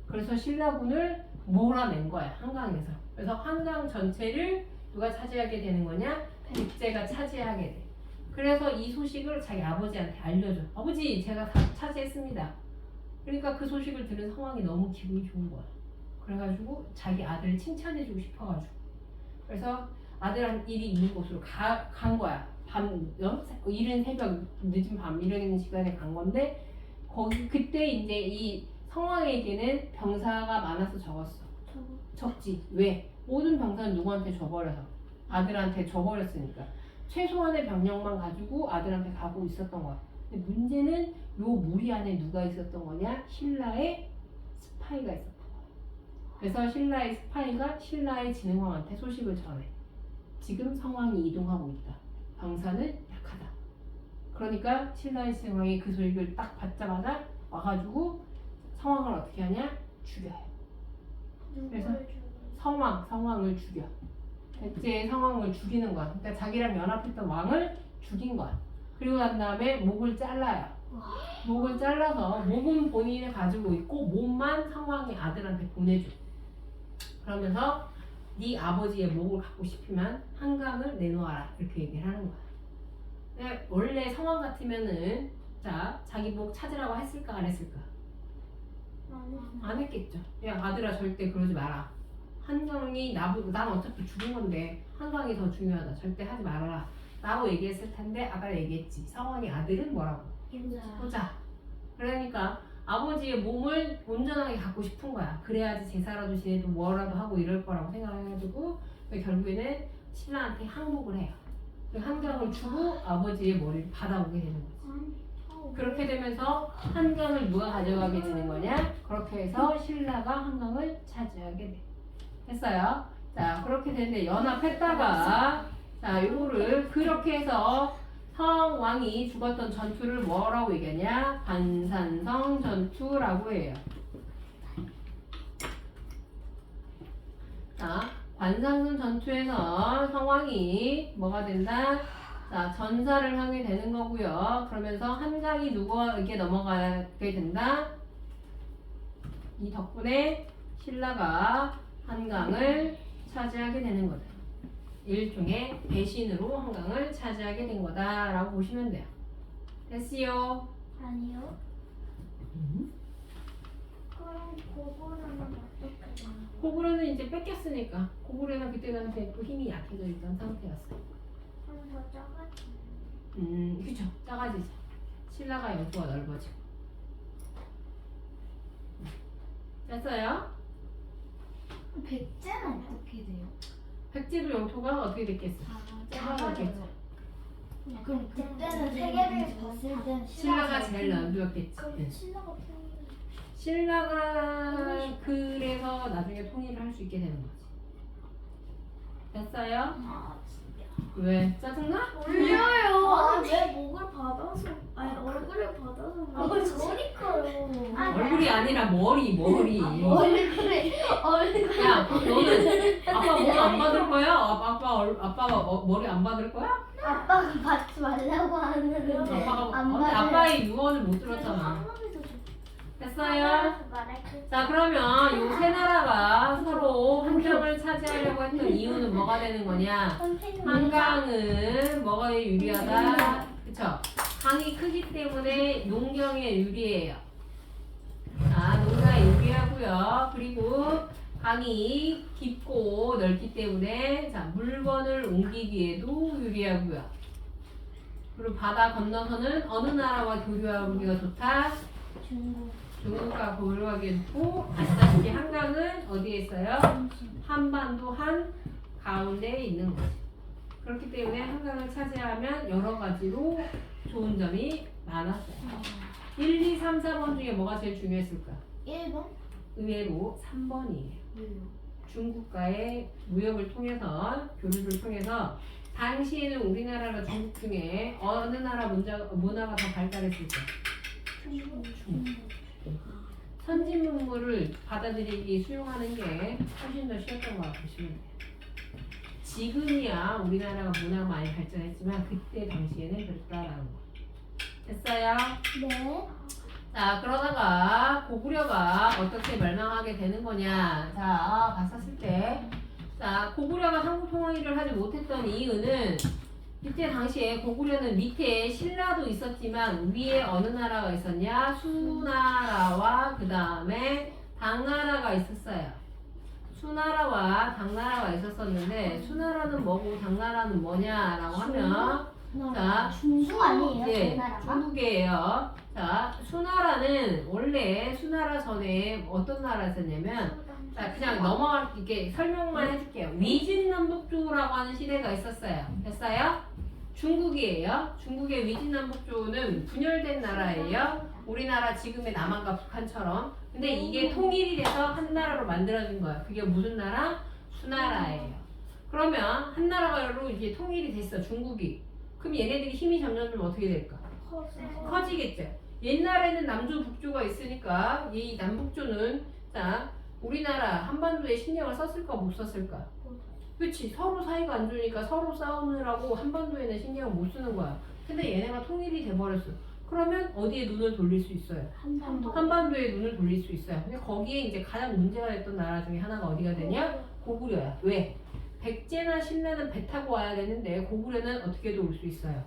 그래서 신라군을 몰아낸 거야 한강에서. 그래서 한강 전체를 누가 차지하게 되는 거냐? 백제가 차지하게 돼. 그래서 이 소식을 자기 아버지한테 알려줘. 아버지 제가 다 차지했습니다. 그러니까 그 소식을 들은 성왕이 너무 기분이 좋은 거야. 그래가지고 자기 아들을 칭찬해주고 싶어가지고 그래서 아들 일이 있는 곳으로 간 거야. 이른 새벽 늦은 밤 이런 시간에 간 건데 거기 그때 이제 이 성왕에게는 병사가 많아서 적었어. 적지. 왜? 모든 병사는 누구한테 줘버려서 아들한테 줘버렸으니까 최소한의 병력만 가지고 아들한테 가고 있었던 거야. 근데 문제는 요 무리 안에 누가 있었던 거냐? 신라의 스파이가 있었던 거야. 그래서 신라의 스파이가 신라의 진흥왕한테 소식을 전해. 지금 성왕이 이동하고 있다. 병사는 약하다. 그러니까 신라의 진흥왕이 그 소식을 딱 받자마자 와가지고 성왕을 어떻게 하냐? 죽여요. 그래서 성왕을 죽여. 백제의 성왕을 죽이는 거야. 그러니까 자기랑 연합했던 왕을 죽인 거야. 그리고 난 다음에 목을 잘라요. 목을 잘라서 목은 본인이 가지고 있고 몸만 성왕의 아들한테 보내줘. 그러면서 네 아버지의 목을 갖고 싶으면 한강을 내놓아라 이렇게 얘기를 하는 거야. 근데 원래 성왕 같으면은 자 자기 목 찾으라고 했을까 안 했을까? 안 했겠죠. 야 아들아 절대 그러지 마라. 한강이 난 어차피 죽은 건데 한강이 더 중요하다. 절대 하지 말아라. 라고 얘기했을 텐데 아까 얘기했지. 성왕의 아들은 뭐라고? 효자. 그러니까 아버지의 몸을 온전하게 갖고 싶은 거야. 그래야지 제사라도 지내도 뭐라도 하고 이럴 거라고 생각해가지고 결국에는 신라한테 항복을 해요. 한강을 주고 아버지의 머리를 받아오게 되는 거지. 그렇게 되면서 한강을 누가 가져가게 되는 거냐? 그렇게 해서 신라가 한강을 차지하게 돼. 됐어요? 자, 그렇게 되는데 연합했다가 자, 요거를 그렇게 해서 성왕이 죽었던 전투를 뭐라고 얘기하냐? 관산성 전투라고 해요. 자, 관산성 전투에서 성왕이 뭐가 된다? 자, 전사를 하게 되는 거고요. 그러면서 한강이 누구에게 넘어가게 된다? 이 덕분에 신라가 한강을 차지하게 되는 거다. 일종의 배신으로 한강을 차지하게 된 거다라고 보시면 돼요. 됐어요? 아니요. 그럼 고구려는 어떻게 되는 거예요? 고구려는 이제 뺏겼으니까 고구려는 그때 당시에 또 힘이 약해져 있던 상태였어요. 그럼 더 작아지네. 그쵸. 작아지죠. 신라가 영토가 넓어지고. 됐어요? 백제는 어떻게 돼요? 백제도 영토가 어떻게 됐겠어? 작아졌겠죠. 그럼 그때는 세계를 봤을 땐 신라가 제일 넓었겠지. 네. 신라가 신라가 그래서 나중에 통일을 할 수 있게 되는 거지. 됐어요? 아 진짜 왜? 짜증나? 울려요. 내 목을 받아서 아니 얼굴을 받아서 그러니까요. 얼굴이 아니라 머리. 얼굴에 야, 너는 아빠 목 안 받을 거야? 아빠가 머리 안 받을 거야? 아빠가 받지 말라고 하는데 안 받아요. 아빠의 유언을 못 들었잖아. 됐어요? 자, 그러면 요 세 나라가 서로 한강을 차지하려고 했던 이유는 뭐가 되는 거냐? 한강은 뭐가 유리하다? 그쵸? 강이 크기 때문에 농경에 유리해요. 자, 농사에 유리하고요. 그리고 강이 깊고 넓기 때문에 자, 물건을 옮기기에도 유리하고요. 그리고 바다 건너서는 어느 나라와 교류하기가 좋다? 중국과 교류하기 좋고, 아시다시피 한강은 어디에 있어요? 한반도 한 가운데에 있는 거지. 그렇기 때문에 한강을 차지하면 여러 가지로 좋은 점이 많았어요. 1, 2, 3, 4번 중에 뭐가 제일 중요했을까? 1번? 의외로 3번이에요. 중국과의 무역을 통해서, 교류를 통해서 당시에는 우리나라가 중국 중에 어느 나라 문화가 더 발달했을까? 중국. 선진 문물을 받아들이기 수용하는 게 훨씬 더 쉬웠던 것 같으시면 돼요. 지금이야 우리나라가 문화가 많이 발전했지만 그때 당시에는 그랬다라는 거. 됐어요? 네. 자, 그러다가 고구려가 어떻게 멸망하게 되는 거냐. 자, 봤었을 때. 자, 고구려가 한국 통일을 하지 못했던 이유는 이때 당시에 고구려는 밑에 신라도 있었지만 위에 어느 나라가 있었냐? 수나라와 그 다음에 당나라가 있었어요. 수나라와 당나라가 있었었는데 수나라는 뭐고 당나라는 뭐냐라고 하면 자, 중국 아니에요? 예, 그 나라가? 중국이에요. 자, 수나라는 원래 수나라 전에 어떤 나라였었냐면 자, 그냥 이렇게 설명만 해줄게요. 위진남북조라고 하는 시대가 있었어요. 됐어요? 중국이에요. 중국의 위진남북조는 분열된 나라예요. 우리나라 지금의 남한과 북한처럼. 근데 이게 통일이 돼서 한 나라로 만들어진 거예요. 그게 무슨 나라? 수나라예요. 그러면 한 나라로 이제 통일이 됐어, 중국이. 그럼 얘네들이 힘이 점점 좀 어떻게 될까? 커지겠죠. 옛날에는 남조 북조가 있으니까 이 남북조는 자, 우리나라 한반도에 신경을 썼을까 못 썼을까? 그치, 서로 사이가 안 좋으니까 서로 싸우느라고 한반도에는 신경을 못 쓰는 거야. 근데 얘네가 통일이 돼버렸어. 그러면 어디에 눈을 돌릴 수 있어요? 한반도에 눈을 돌릴 수 있어요. 근데 거기에 이제 가장 문제가 됐던 나라 중에 하나가 어디가 되냐? 고구려야. 왜? 백제나 신라는 배 타고 와야 되는데 고구려는 어떻게도 올 수 있어요?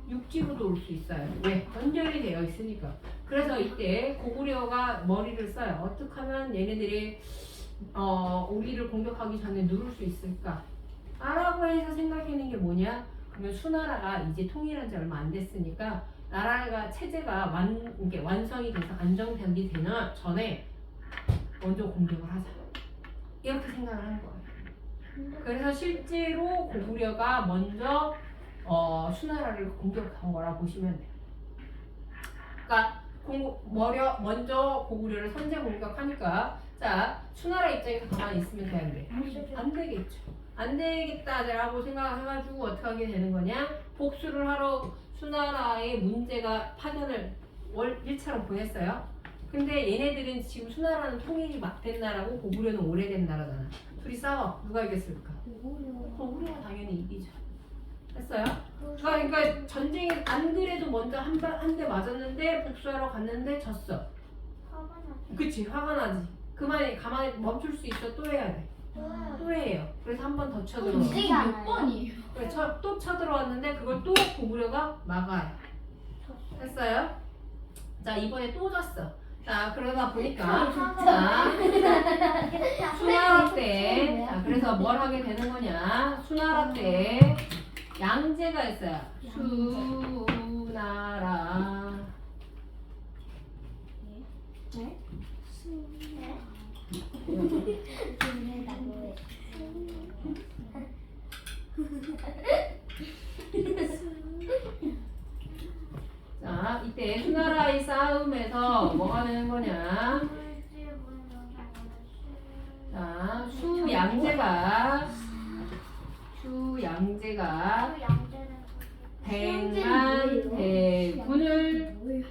육지로도 올 수 있어요. 왜? 연결이 되어 있으니까. 그래서 이때 고구려가 머리를 써요. 어떻게 하면 얘네들이 우리를 공격하기 전에 누를 수 있을까? 라고 해서 생각하는 게 뭐냐? 그러면 수나라가 이제 통일한 지 얼마 안 됐으니까 나라가 체제가 완성이 돼서 안정되기 전에 먼저 공격을 하자. 이렇게 생각을 한 거예요. 그래서 실제로 고구려가 먼저 수나라를 공격한 거라 보시면 돼요. 그러니까 먼저 고구려를 선제 공격하니까 자, 수나라 입장에서 가만히 있으면 돼야 돼. 안 되겠죠. 안 되겠다라고 생각해가지고 어떻게 하게 되는 거냐? 복수를 하러 수나라의 문제가 파견을 1차로 보냈어요. 근데 얘네들은 지금 수나라는 통일이 막 된 나라고 고구려는 오래된 나라잖아. 둘이 싸워. 누가 이겼을까? 고구려가 당연히 이기죠. 됐어요? 그러니까 전쟁이 안 그래도 먼저 한 대 맞았는데 복수하러 갔는데 졌어. 그치, 화가 나지. 가만히 멈출 수 있어. 또 해야 돼. 또 해요. 그래서 한 번 더 쳐들어와. 이게 몇 번이에요? 또 쳐들어왔는데 그걸 또 고구려가 막아요. 됐어요? 자, 이번에 또 졌어. 자, 그러다 보니까 자, 수나라 때 자, 그래서 뭘 하게 되는 거냐? 수나라 때 양제가 있어요. 수나라. 네? 자, 이때 수나라의 싸움에서 뭐가 되는 거냐? 자, 수양제가 백만 대군을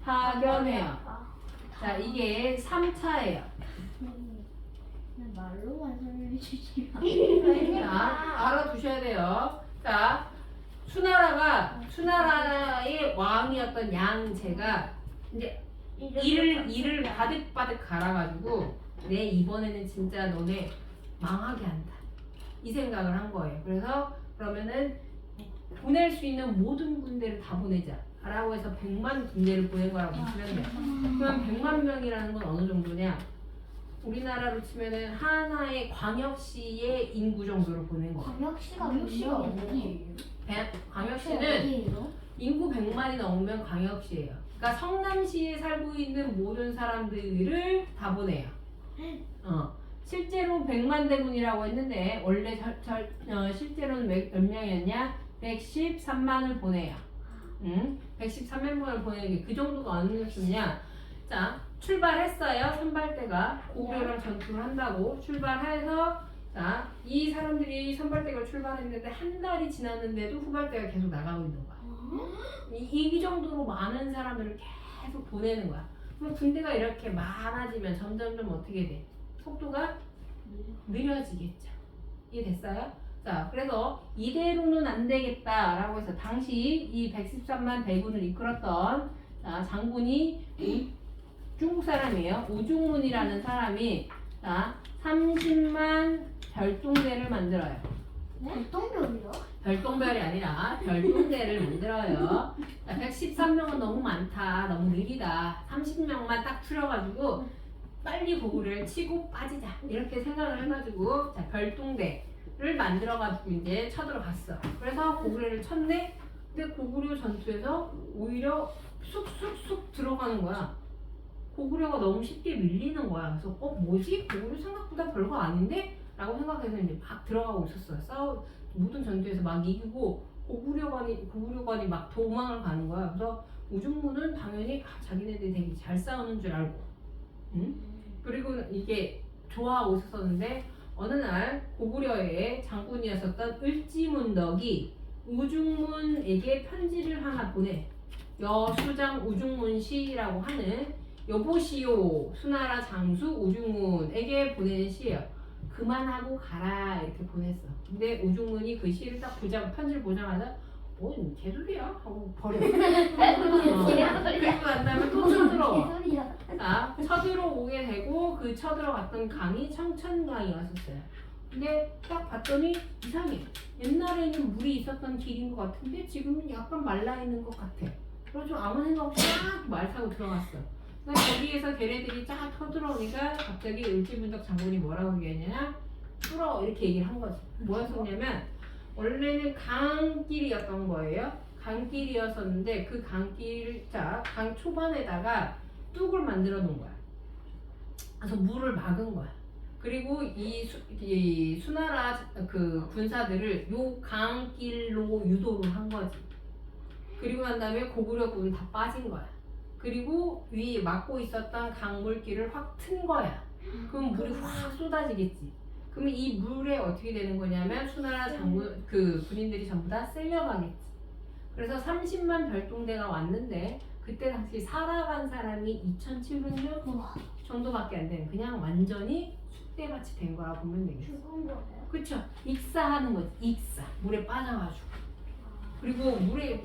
파견해요. 자, 이게 3차예요. 말로만 설명해 주지 마. 자, 알아두셔야 돼요. 자, 수나라의 왕이었던 양제가 이제 이를 바득바득 갈아가지고 내 이번에는 진짜 너네 망하게 한다. 이 생각을 한 거예요. 그래서 그러면은 보낼 수 있는 모든 군대를 다 보내자. 라고 해서 100만 군대를 보낸 거라고 보시면 돼요. 그럼 100만 명이라는 건 어느 정도냐? 우리나라로 치면은 하나의 광역시의 인구 정도를 보낸 거예요. 광역시가 어디예요? 광역시는 인구 100만이 넘으면 광역시예요. 그러니까 성남시에 살고 있는 모든 사람들을 다 보내요. 실제로 100만 대군이라고 했는데 원래 실제로는 몇 명이었냐? 113만을 보내요. 113만을 보내는 게 그 정도가 어느 정도냐? 자, 출발했어요. 선발대가 고구려랑 전투를 한다고 출발해서 자, 이 사람들이 선발대가 출발했는데 한 달이 지났는데도 후발대가 계속 나가고 있는 거야. 이 정도로 많은 사람들을 계속 보내는 거야. 그럼 군대가 이렇게 많아지면 점점점 어떻게 돼? 속도가 느려지겠죠. 이해됐어요? 자, 그래서 이대로는 안 되겠다라고 해서 당시 이 113만 대군을 이끌었던 자, 장군이 중국 사람이에요. 우중문이라는 사람이 자, 30만 별동대를 만들어요. 별똥별이요? 별똥별이 아니라 별동대를 만들어요. 113명은 너무 많다. 너무 느리다. 30명만 딱 추려가지고 빨리 고구려를 치고 빠지자. 이렇게 생각을 해가지고 자, 별동대를 만들어가지고 이제 쳐들어갔어. 그래서 고구려를 쳤네. 근데 고구려 전투에서 오히려 쑥쑥쑥 들어가는 거야. 고구려가 너무 쉽게 밀리는 거야. 그래서 뭐지? 고구려 생각보다 별거 아닌데? 라고 생각해서 이제 막 들어가고 있었어요. 모든 전투에서 막 이기고 고구려관이 막 도망을 가는 거야. 그래서 우중문은 당연히 자기네들이 되게 잘 싸우는 줄 알고 그리고 이게 좋아하고 있었는데 어느 날 고구려의 장군이었었던 을지문덕이 우중문에게 편지를 하나 보내. 여수장 우중문시라고 하는 여보시오 수나라 장수 우중문에게 보내는 시예요. 그만하고 가라 이렇게 보냈어. 근데 우중문이 그 시를 딱 편지를 보자마자 뭔 개소리야 하고 버려. 그리고 난 다음에 또 쳐들어와. 개소리야. 자, 쳐들어오게 되고 그 쳐들어갔던 강이 청천강이었었어요. 근데 딱 봤더니 이상해. 옛날에는 물이 있었던 길인 것 같은데 지금은 약간 말라 있는 것 같아. 그래서 좀 아무 생각 없이 딱 말 타고 들어갔어. 그래서 거기에서 걔네들이 쫙 쳐들어오니까 갑자기 을지문덕 장군이 뭐라고 얘기했냐면 뚫어 이렇게 얘기를 한 거지. 뭐였었냐면 원래는 강길이었던 거예요. 강길이었었는데 그 강길 강 초반에다가 뚝을 만들어 놓은 거야. 그래서 물을 막은 거야. 그리고 이 수나라 그 군사들을 요 강길로 유도를 한 거지. 그리고 난 다음에 고구려군은 다 빠진 거야. 그리고 위에 막고 있었던 강물길을 확 튼 거야. 그럼 물이 확 쏟아지겠지. 그러면 이 물에 어떻게 되는 거냐면 수나라 장군 그 군인들이 전부 다 쓸려가겠지. 그래서 30만 별동대가 왔는데 그때 당시 살아간 사람이 2,700명 정도밖에 안 되는 그냥 완전히 쑥대밭이 된 거라 보면 되겠어. 죽은 거예요? 그쵸? 익사하는 거지. 익사. 물에 빠져가지고. 그리고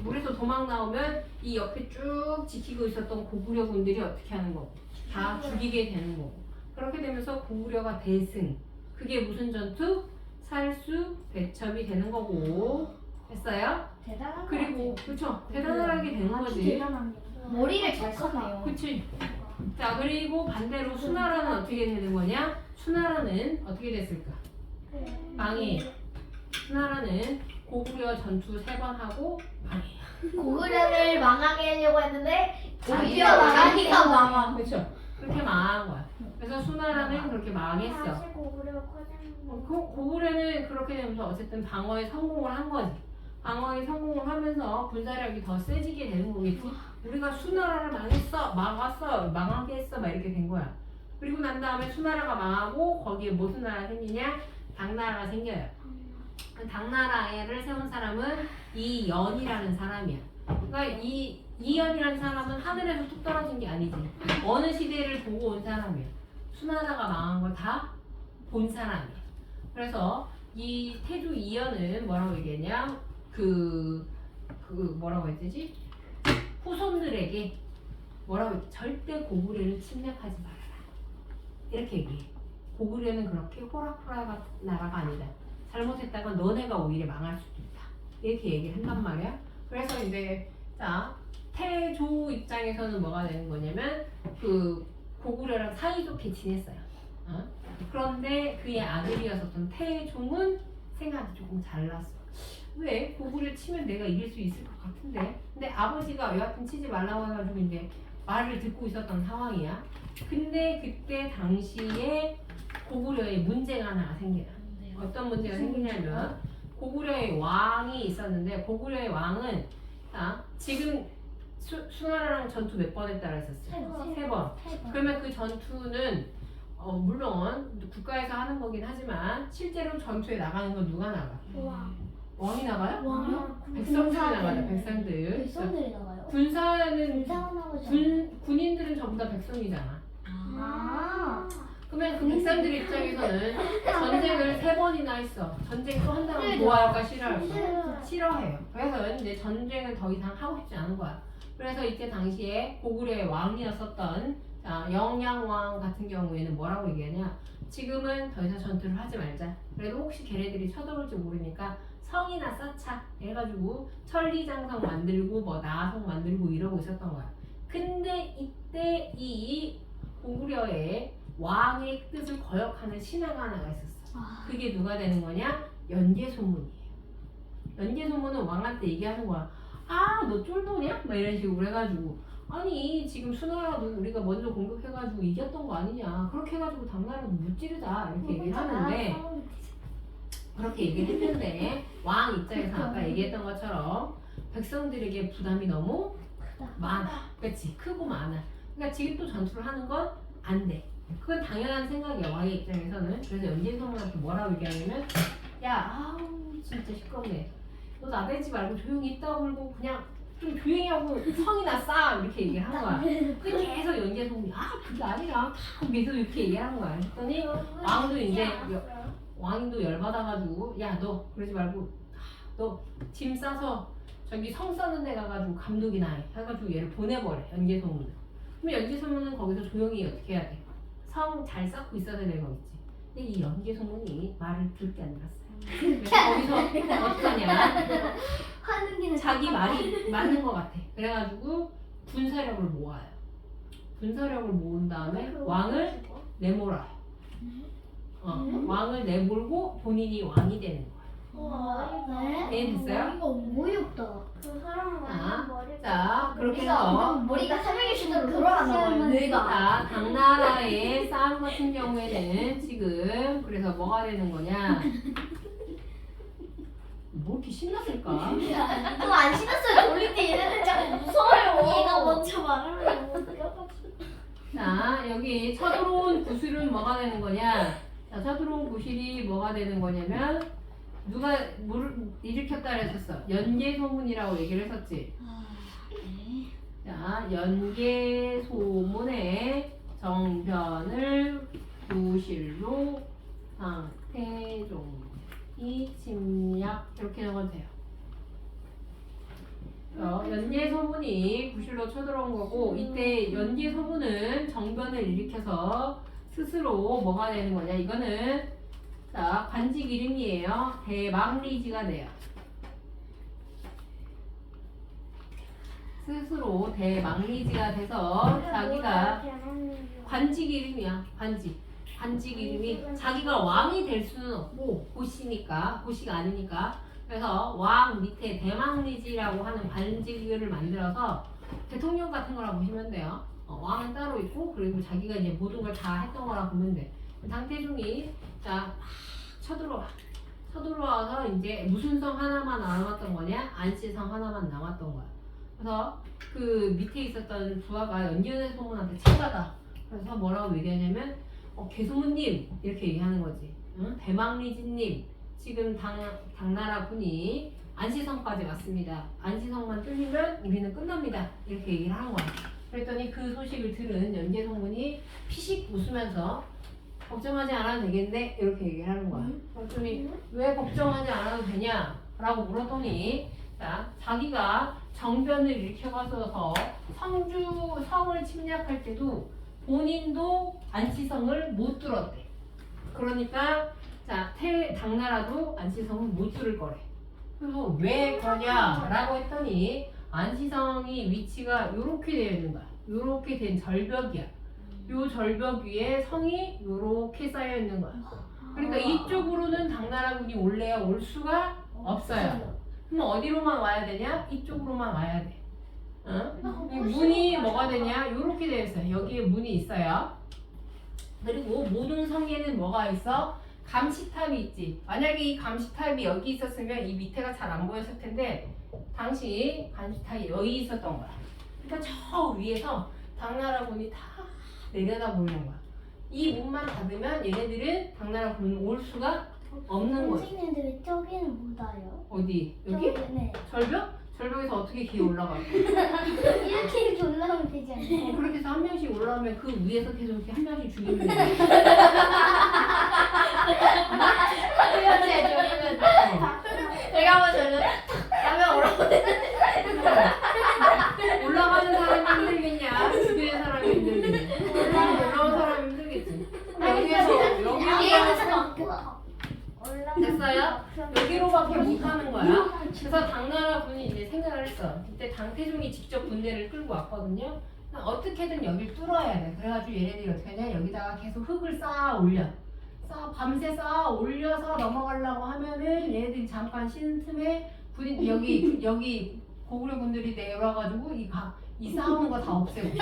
물에서 도망 나오면 이 옆에 쭉 지키고 있었던 고구려 군들이 어떻게 하는 거고 다 죽이게 되는 거고 그렇게 되면서 고구려가 대승. 그게 무슨 전투? 살수 배첩이 되는 거고 했어요? 대단한 그리고 그쵸? 대단하게 된 거지. 머리를 잘 썼네요. 그치? 자, 그리고 반대로 수나라는 어떻게 되는 거냐? 수나라는 어떻게 됐을까? 망해. 수나라는 고구려 전투 3번 하고 망해요. 고구려를 망하게 하려고 했는데 자기가 자기가 망한. 그렇죠. 그렇게 망한 거야. 그래서 수나라는 그렇게 망했어. 사실 고구려가 커지는 고구려는 그렇게 되면서 어쨌든 방어에 성공을 한 거지. 방어에 성공을 하면서 군사력이 더 세지게 되는 거겠지. 우리가 수나라를 막았어, 망하게 했어, 막 이렇게 된 거야. 그리고 난 다음에 수나라가 망하고 거기에 무슨 나라가 생기냐? 당나라가 생겨요. 당나라를 세운 사람은 이연이라는 사람이야. 그러니까 이연이라는 사람은 하늘에서 뚝 떨어진 게 아니지. 어느 시대를 보고 온 사람이야. 수나라가 망한 걸 다 본 사람이야. 그래서 이 태조 이연은 뭐라고 얘기했냐? 뭐라고 했지? 후손들에게 뭐라고 했지? 절대 고구려를 침략하지 말아라. 이렇게 얘기해. 고구려는 그렇게 호락호락한 나라가 아니다. 잘못했다가 너네가 오히려 망할 수도 있다. 이렇게 얘기를 한단 말이야. 그래서 이제 자 태조 입장에서는 뭐가 되는 거냐면 그 고구려랑 사이좋게 지냈어요. 그런데 그의 아들이었었던 태종은 생각이 조금 달랐어. 왜 고구려 치면 내가 이길 수 있을 것 같은데. 근데 아버지가 여하튼 치지 말라고 해가지고 이제 말을 듣고 있었던 상황이야. 근데 그때 당시에 고구려에 문제가 하나 생겨요. 어떤 문제가 생기냐면 고구려의 왕이 있었는데 고구려의 왕은 지금 수나라랑 전투 몇 번 했다고 했었어요? 3번. 그러면 그 전투는 물론 국가에서 하는 거긴 하지만 실제로 전투에 나가는 건 누가 나가? 왕이 나가요? 왕이요? 백성들이 나가요. 백성들. 백성들이 나가요? 군사는 군사가 나가지 군인들은 전부 다 백성이잖아. 아 그러면 그 백성들 입장에서는 전쟁을 3번이나 했어. 전쟁 또 한다면 좋아할까 싫어할까? 싫어해요. 그래서 이제 전쟁을 더 이상 하고 싶지 않은 거야. 그래서 이때 당시에 고구려의 왕이었었던 영양왕 같은 경우에는 뭐라고 얘기하냐? 지금은 더 이상 전투를 하지 말자. 그래도 혹시 걔네들이 쳐들어올지 모르니까 성이나 쌓자 해가지고 천리장성 만들고 뭐 나성 만들고 이러고 있었던 거야. 근데 이때 이 고구려의 왕의 뜻을 거역하는 신하가 하나가 있었어. 그게 누가 되는 거냐? 연개소문이에요. 연개소문은 왕한테 얘기하는 거야. 너 쫄보냐? 막 이런 식으로 해가지고 아니 지금 수나라도 우리가 먼저 공격해가지고 이겼던 거 아니냐. 그렇게 해가지고 당나라도 무찌르자 이렇게 얘기를 하는데 그렇게 얘기를 했는데 왕 입장에서 아까 얘기했던 것처럼 백성들에게 부담이 너무 많아. 그렇지? 크고 많아. 그러니까 지금 또 전투를 하는 건 안 돼. 그건 당연한 생각이야 왕의 입장에서는. 그래서 연개소문한테 뭐라고 얘기하냐면 야 진짜 시끄럽네. 너 나대지 말고 조용히 있다 물고 그냥 좀 조용히 하고 성이나 쌓아 이렇게 얘기를 한 거야. 근데 계속 연개소문이 그게 아니라 계속 이렇게 얘기하는 거야. 그랬더니 왕도 이제 왕도 열받아가지고 야 너 그러지 말고 너 짐 싸서 저기 성 싸는 데 가가지고 감독이나 해가지고 얘를 보내버려. 연개소문을. 그럼 연개소문은 거기서 조용히 어떻게 해야 돼? 성 잘 쌓고 있어야 되는 거 있지. 근데 이 연개소문이 말을 듣게 안 들었어요. 그래서 거기서 어떡하냐? 하는 길은 자기 말이 맞는 것 같아. 그래가지고 군사력을 모아요. 군사력을 모은 다음에 왕을 내몰아요. 왕을 내몰고 본인이 왕이 되는 거예요. 이해됐어요? 머리가 어이없다 그 사람은 자, 그렇게 해서 머리가 360도로 돌아가나 봐요. 자, 당나라의 싸움 같은 경우에는 지금 그래서 뭐가 되는 거냐? 뭐 이렇게 신났을까? 또 안 신었어요. 돌릴 때 얘네들 자꾸 무서워요. 얘가 먼저 말하면 못 자, 여기 쳐들어온 구슬은 뭐가 되는 거냐? 자, 쳐들어온 구실이 뭐가 되는 거냐면 누가 물을 일으켰다 그랬었어. 연개소문이라고 얘기를 했었지. 자, 연개소문의 정변을 구실로 상태종이 침략 이렇게 적어도 돼요. 연개소문이 구실로 쳐들어온 거고 이때 연개소문은 정변을 일으켜서 스스로 뭐가 되는 거냐? 이거는 자 관직 이름이에요. 대망리지가 돼요. 스스로 대망리지가 돼서 자기가 관직 이름이야. 관직 이름이 자기가 왕이 될 수는 없고 고시가 아니니까 그래서 왕 밑에 대망리지라고 하는 관직을 만들어서 대통령 같은 거라 보시면 돼요. 왕은 따로 있고 그리고 자기가 이제 모든 걸 다 했던 거라 보면 돼. 장태중이 자 쳐들어와서 이제 무슨 성 하나만 남았던 거냐? 안시성 하나만 남았던 거야. 그래서 그 밑에 있었던 부하가 연개소문한테 찾아가. 그래서 뭐라고 얘기하냐면 개소문님 이렇게 얘기하는 거지. 응? 대망리지님 지금 당나라 군이 안시성까지 왔습니다. 안시성만 뚫리면 우리는 끝납니다. 이렇게 얘기를 하는 거야. 그랬더니 그 소식을 들은 연개소문이 피식 웃으면서 걱정하지 않아도 되겠네 이렇게 얘기를 하는 거야. 그랬더니 왜 걱정하지 않아도 되냐 라고 물었더니 자, 자기가 정변을 일으켜가서 성을 침략할 때도 본인도 안시성을 못 뚫었대. 그러니까 자, 당나라도 안시성을 못 뚫을 거래. 그래서 왜 그러냐라고 했더니 안시성이 위치가 요렇게 되어 있는 거야. 요렇게 된 절벽이야. 요 절벽 위에 성이 요렇게 쌓여 있는 거야. 그러니까 이쪽으로는 당나라군이 원래 올 수가 없어요. 그럼 어디로만 와야 되냐? 이쪽으로만 와야 돼. 이 문이 뭐가 되냐? 요렇게 되어 있어요. 여기에 문이 있어요. 그리고 모든 성에는 뭐가 있어? 감시탑이 있지. 만약에 이 감시탑이 여기 있었으면 이 밑에가 잘 안 보였을 텐데 당시 감시탑이 여기 있었던 거야. 그러니까 저 위에서 당나라군이 다 내려다 보이는 거야. 이 문만 닫으면 얘네들은 당나라 군은 올 수가 없는 거야. 선생님들 왜 저기는 못 와요? 어디? 여기? 네. 절벽? 절벽에서 어떻게 기어 올라가? 이렇게 올라오면 되지 않나요? 그렇게 해서 한 명씩 올라오면 그 위에서 계속 이렇게 한 명씩 죽이면 돼. 제가 한번 저는 라면 올라가는 사람이 힘들겠냐? 주변의 사람이 힘들겠냐? 올라온 사람이 힘들겠지. 여기서 됐어요? 여기로밖에 못 가는 거야. 그래서 당나라 군이 이제 생각을 했어. 그때 당태종이 직접 군대를 끌고 왔거든요. 어떻게든 여길 뚫어야 돼. 그래가지고 얘네들이 어떻게 하냐? 여기다가 계속 흙을 쌓아 올려. 밤새 쌓아 올려서 넘어가려고 하면은 얘네들이 잠깐 쉬는 틈에 여기 고구려 군들이 내려와가지고 이 싸우는 거 다 없애고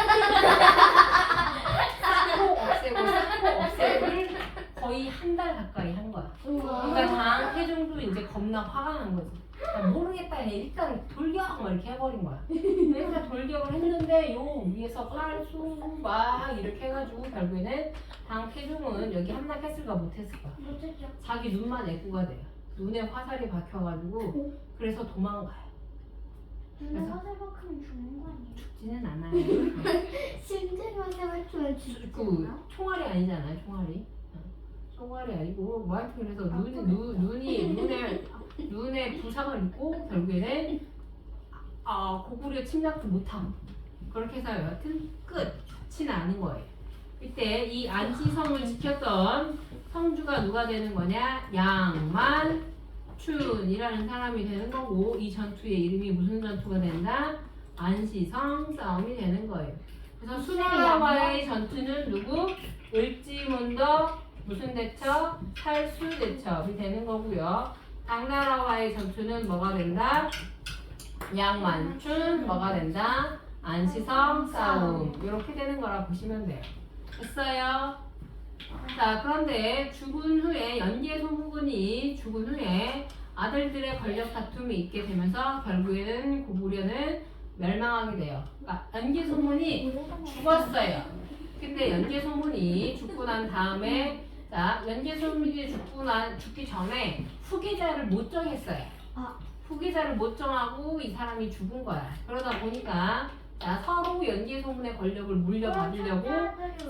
쌓고 없애고를 거의 한 달 가까이 한 거야. 그러니까 당태종도 이제 겁나 화가 난 거지. 모르겠다 일단 돌격 막 이렇게 해버린 거야. 그래서 돌격을 했는데 요 위에서 팔수 막 이렇게 해가지고 결국에는 당태종은 여기 함락했을까 못했을까. 자기 눈만 애꾸가 돼요. 눈에 화살이 박혀가지고 그래서 도망가요. 근데 화살 박히면 죽는 거 아니에요? 죽지는 않아요. 심장 화살 박히면 죽지 그 않아? 총알이 아니잖아요. 총알이 아니고 뭐 하여튼 그래서 눈에 부상을 입고 결국에는 고구려 침략도 못하고 그렇게 해서 여하튼 끝이 나는 거예요. 이때 이 안시성을 지켰던 성주가 누가 되는 거냐? 양만춘이라는 사람이 되는 거고 이 전투의 이름이 무슨 전투가 된다? 안시성 싸움이 되는 거예요. 그래서 수나라와의 전투는 누구? 을지문덕 무슨 대첩? 살수 대첩이 되는 거고요. 당나라와의 전투는 뭐가 된다? 양만춘 뭐가 된다? 안시성 싸움 이렇게 되는 거라 보시면 돼요. 됐어요? 자 그런데 죽은 후에 연개소문이 죽은 후에 아들들의 권력 다툼이 있게 되면서 결국에는 고구려는 멸망하게 돼요. 그러니까 연개소문이 죽었어요. 근데 연개소문이 죽고 난 다음에 자 연개소문이 죽기 전에 후계자를 못 정했어요. 후계자를 못 정하고 이 사람이 죽은 거야. 그러다 보니까 자, 서로 연개소문의 권력을 물려받으려고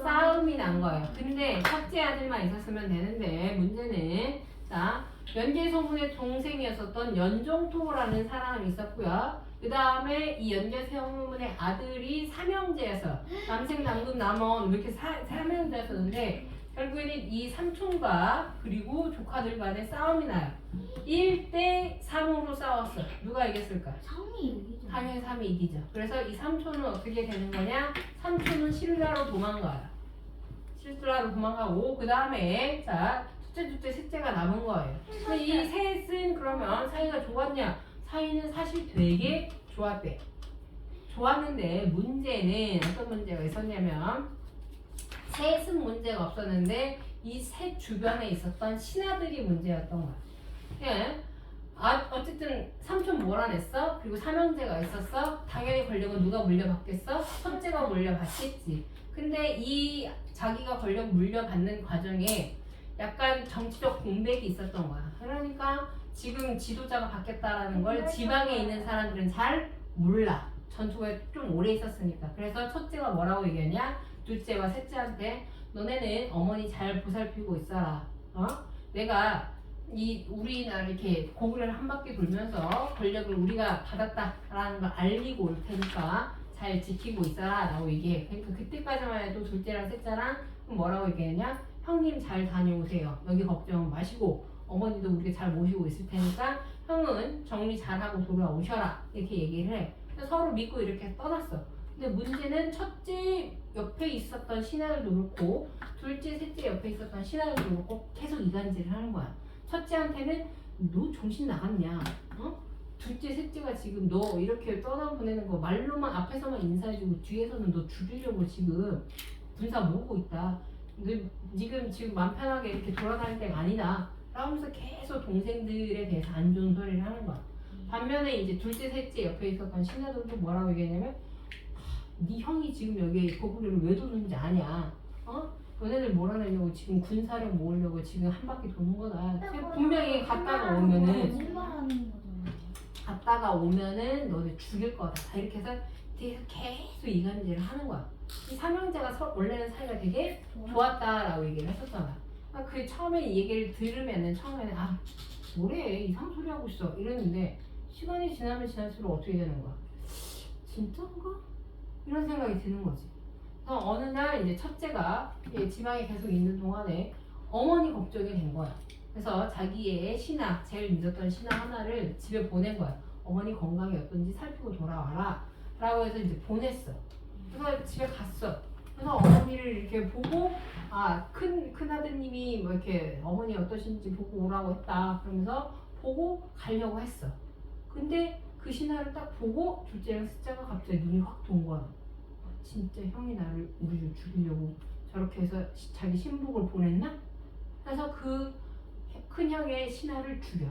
싸움이 난 거예요. 근데 첫째 아들만 있었으면 되는데 문제는 자 연개소문의 동생이었었던 연종토라는 사람이 있었고요. 그 다음에 이 연개소문의 아들이 삼형제였어요. 남생 남금 남원 이렇게 삼형제였었는데 결국에는 이 삼촌과 그리고 조카들 간의 싸움이 나요. 1대 3으로 싸웠어요. 누가 이겼을까? 3이 이기죠. 당연히 3이 이기죠. 그래서 이 삼촌은 어떻게 되는 거냐? 삼촌은 신라로 도망가요. 신라로 도망가고 그 다음에 자 첫째, 둘째, 셋째가 남은 거예요. 근데 이 셋은 그러면 사이가 좋았냐? 사이는 사실 되게 좋았대. 좋았는데 문제는 어떤 문제가 있었냐면 셋은 문제가 없었는데 이 셋 주변에 있었던 신하들이 문제였던 거야. 예. 어쨌든 삼촌 몰아냈어. 그리고 삼형제가 있었어. 당연히 권력은 누가 물려받겠어? 첫째가 물려받겠지. 근데 이 자기가 권력 물려받는 과정에 약간 정치적 공백이 있었던 거야. 그러니까 지금 지도자가 바뀌었다라는 걸 지방에 있는 사람들은 잘 몰라. 전투가 좀 오래 있었으니까. 그래서 첫째가 뭐라고 얘기하냐? 둘째와 셋째한테 너네는 어머니 잘 보살피고 있어라. 내가 이 우리나라 이렇게 고구려를 한 바퀴 돌면서 권력을 우리가 받았다라는 걸 알리고 올 테니까 잘 지키고 있어라 라고 얘기해. 그러니까 그때까지만 해도 둘째랑 셋째랑 뭐라고 얘기하냐? 형님 잘 다녀오세요. 여기 걱정 마시고 어머니도 우리가 잘 모시고 있을 테니까 형은 정리 잘하고 돌아오셔라 이렇게 얘기를 해. 그래서 서로 믿고 이렇게 떠났어. 근데 문제는 첫째 옆에 있었던 신하들도 그렇고 둘째, 셋째 옆에 있었던 신하들도 그렇고 계속 이간질을 하는 거야. 첫째한테는 너 정신 나갔냐? 둘째, 셋째가 지금 너 이렇게 떠나보내는 거 말로만 앞에서만 인사해주고 뒤에서는 너 죽이려고 지금 군사 모으고 있다. 너 지금 맘 편하게 이렇게 돌아다닐 때가 아니다. 라면서 계속 동생들에 대해서 안 좋은 소리를 하는 거야. 반면에 이제 둘째, 셋째 옆에 있었던 신하들도 뭐라고 얘기하냐면 네 형이 지금 여기 고구려를 왜 도는지 아냐? 너네들 몰아내려고 지금 군사력 모으려고 지금 한 바퀴 도는 거다. 분명히 갔다가 오면은 너네 죽일 거다. 이렇게 해서 뒤에서 계속 이간질을 하는 거야. 이 삼형제가 원래는 사이가 되게 좋았다라고 얘기를 했었잖아. 그 처음에 이 얘기를 들으면은 처음에는 뭐래 이상한 소리 하고 있어 이랬는데 시간이 지나면 지날수록 어떻게 되는 거야? 진짜인가? 이런 생각이 드는 거지. 그래서 어느 날 이제 첫째가 지방에 계속 있는 동안에 어머니 걱정이 된 거야. 그래서 자기의 신하, 제일 믿었던 신하 하나를 집에 보낸 거야. 어머니 건강이 어떤지 살피고 돌아와라 라고 해서 이제 보냈어. 그래서 집에 갔어. 그래서 어머니를 이렇게 보고 큰 아드님이 뭐 이렇게 어머니 어떠신지 보고 오라고 했다. 그러면서 보고 가려고 했어. 근데 그 신하를 딱 보고 둘째랑 셋째가 갑자기 눈이 확 돈 거야. 진짜 형이 우리를 죽이려고 저렇게 해서 자기 신복을 보냈나? 그래서 그 큰형의 신하를 죽여.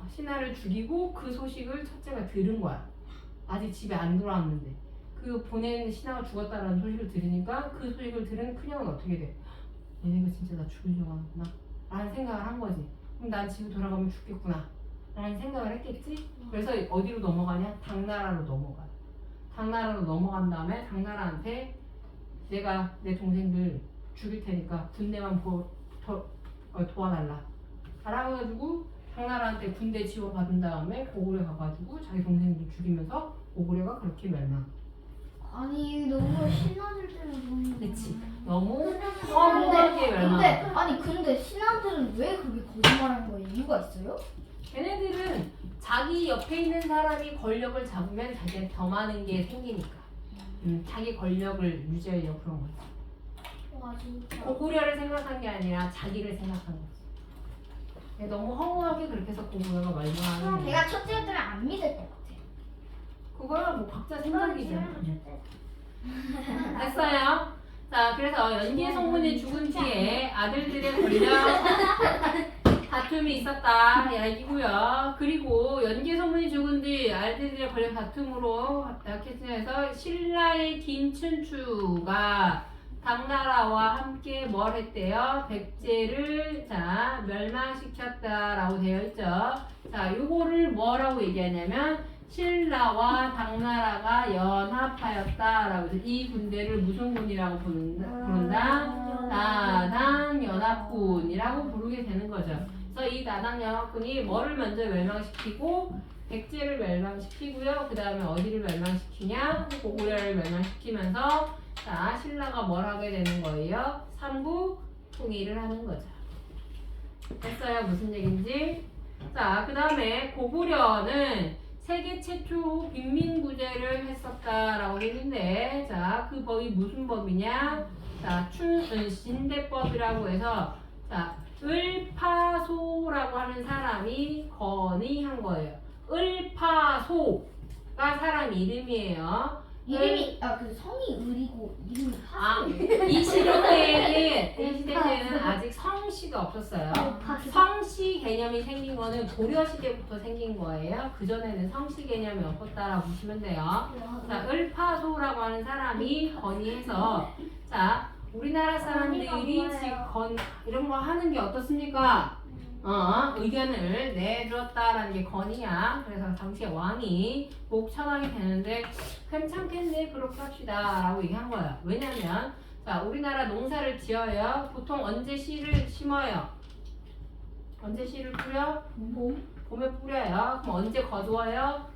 신하를 죽이고 그 소식을 첫째가 들은 거야. 아직 집에 안 돌아왔는데. 그 보낸 신하가 죽었다는 소식을 들으니까 그 소식을 들은 큰형은 어떻게 돼? 얘네가 진짜 나 죽이려고 하는구나 라는 생각을 한 거지. 그럼 난 집에 돌아가면 죽겠구나 라는 생각을 했겠지? 그래서 어디로 넘어가냐? 당나라로 넘어가. 당나라로 넘어간 다음에 당나라한테 내가 내 동생들 죽일 테니까 군대만 도와달라 알아가지고 당나라한테 군대 지원 받은 다음에 고구려 가가지고 자기 동생들 죽이면서 고구려가 그렇게 멸망. 아니 너무 신하들 때문에 그런 그치. 너무 근데 허무하게 멸망. 근데 신하들은 왜 그렇게 거짓말하는 거예요? 이유가 있어요? 걔네들은 자기 옆에 있는 사람이 권력을 잡으면 자기한테 더 많은 게 생기니까 자기 권력을 유지하려고 그런 거지. 와 진짜. 고구려를 생각한 게 아니라 자기를 생각한 거지. 너무 허무하게 그렇게 해서 고구려가 멸망하는 거야. 내가 첫째들을 안 믿을 것 같아. 그거야 뭐 각자 생각이죠. 됐어요. 자, 그래서 연기의 성분이 죽은 뒤에 아들들의 권력 다툼이 있었다 이야기고요. 그리고 연기의 성분이 죽은 뒤 아들들의 권력 다툼으로 약해지면서 신라의 김춘추가 당나라와 함께 뭘 했대요? 백제를 멸망시켰다라고 되어 있죠. 자, 요거를 뭐라고 얘기하냐면 신라와 당나라가 연합하였다라고 해서 이 군대를 무슨 군이라고 부른다? 나당연합군이라고 부르게 되는 거죠. 그래서 이 나당연합군이 뭐를 먼저 멸망시키고 백제를 멸망시키고요. 그 다음에 어디를 멸망시키냐? 고구려를 멸망시키면서 자, 신라가 뭘 하게 되는 거예요? 삼국 통일을 하는 거죠. 됐어요? 무슨 얘기인지? 자, 그 다음에 고구려는 세계 최초 빈민구제를 했었다라고 했는데, 자, 그 법이 무슨 법이냐? 자, 신대법이라고 해서 자, 을파소라고 하는 사람이 건의한 거예요. 을파소가 사람 이름이에요. 이름이 그 성이 을이고 이름이 이 시대에는 아직 성씨가 없었어요. 성씨 개념이 생긴 거는 고려 시대부터 생긴 거예요. 그 전에는 성씨 개념이 없었다라고 보시면 돼요. 자, 을파소라고 하는 사람이 건의해서 자, 우리나라 사람들이 지금 이런 거 하는 게 어떻습니까? 의견을 내줬다라는 게 건의야. 그래서 당시에 왕이 목천하게 되는데 괜찮겠네 그렇게 합시다 라고 얘기한 거야. 왜냐면 자, 우리나라 농사를 지어요. 보통 언제 씨를 심어요? 언제 씨를 뿌려? 봄에 뿌려요. 그럼 언제 거두어요?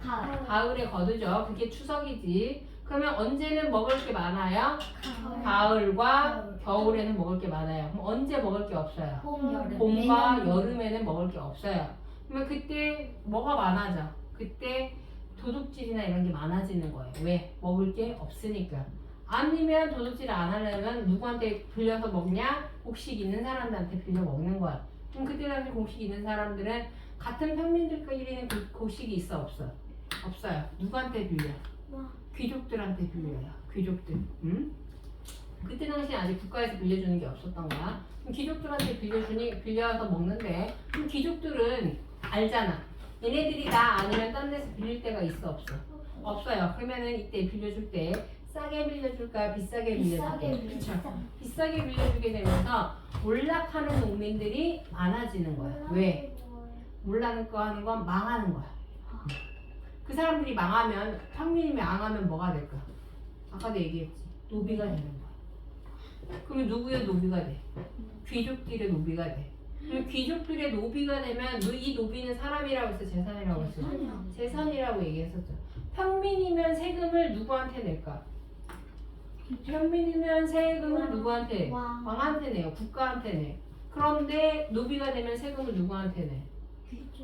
가을에 거두죠. 그게 추석이지. 그러면 언제는 먹을 게 많아요? 가을과 겨울에는 먹을 게 많아요. 그럼 언제 먹을 게 없어요? 봄과 여름에는 먹을 게 없어요. 그러면 그때 뭐가 많아져? 그때 도둑질이나 이런 게 많아지는 거예요. 왜? 먹을 게 없으니까. 아니면 도둑질 안 하려면 누구한테 빌려서 먹냐? 곡식 있는 사람들한테 빌려 먹는 거야. 그럼 그때 당시 곡식 있는 사람들은 같은 평민들끼리는 곡식이 있어 없어? 없어요. 누구한테 빌려? 귀족들한테 빌려요. 귀족들. 응? 그때 당시에 아직 국가에서 빌려주는 게 없었던 거야. 그럼 귀족들한테 빌려서 먹는데 그럼 귀족들은 알잖아. 얘네들이 나 아니면 딴 데서 빌릴 데가 있어 없어? 없어요. 그러면은 이때 빌려줄 때 싸게 빌려줄까요? 비싸게 빌려줄까요? 비싸게 빌려주게 되면서 몰락하는 농민들이 많아지는 거야. 왜? 몰락하는 거 하는 건 망하는 거야. 그 사람들이 망하면 평민이 망하면 뭐가 될까? 아까도 얘기했지. 노비가 되는 거야. 그러면 누구의 노비가 돼? 귀족들의 노비가 돼. 그럼 귀족들의 노비가 되면 이 노비는 사람이라고 했어? 재산이라고 했어? 재산이라고 얘기했었죠. 평민이면 세금을 누구한테 낼까? 평민이면 세금을 누구한테? 왕한테 내요. 국가한테 내. 그런데 노비가 되면 세금을 누구한테 내?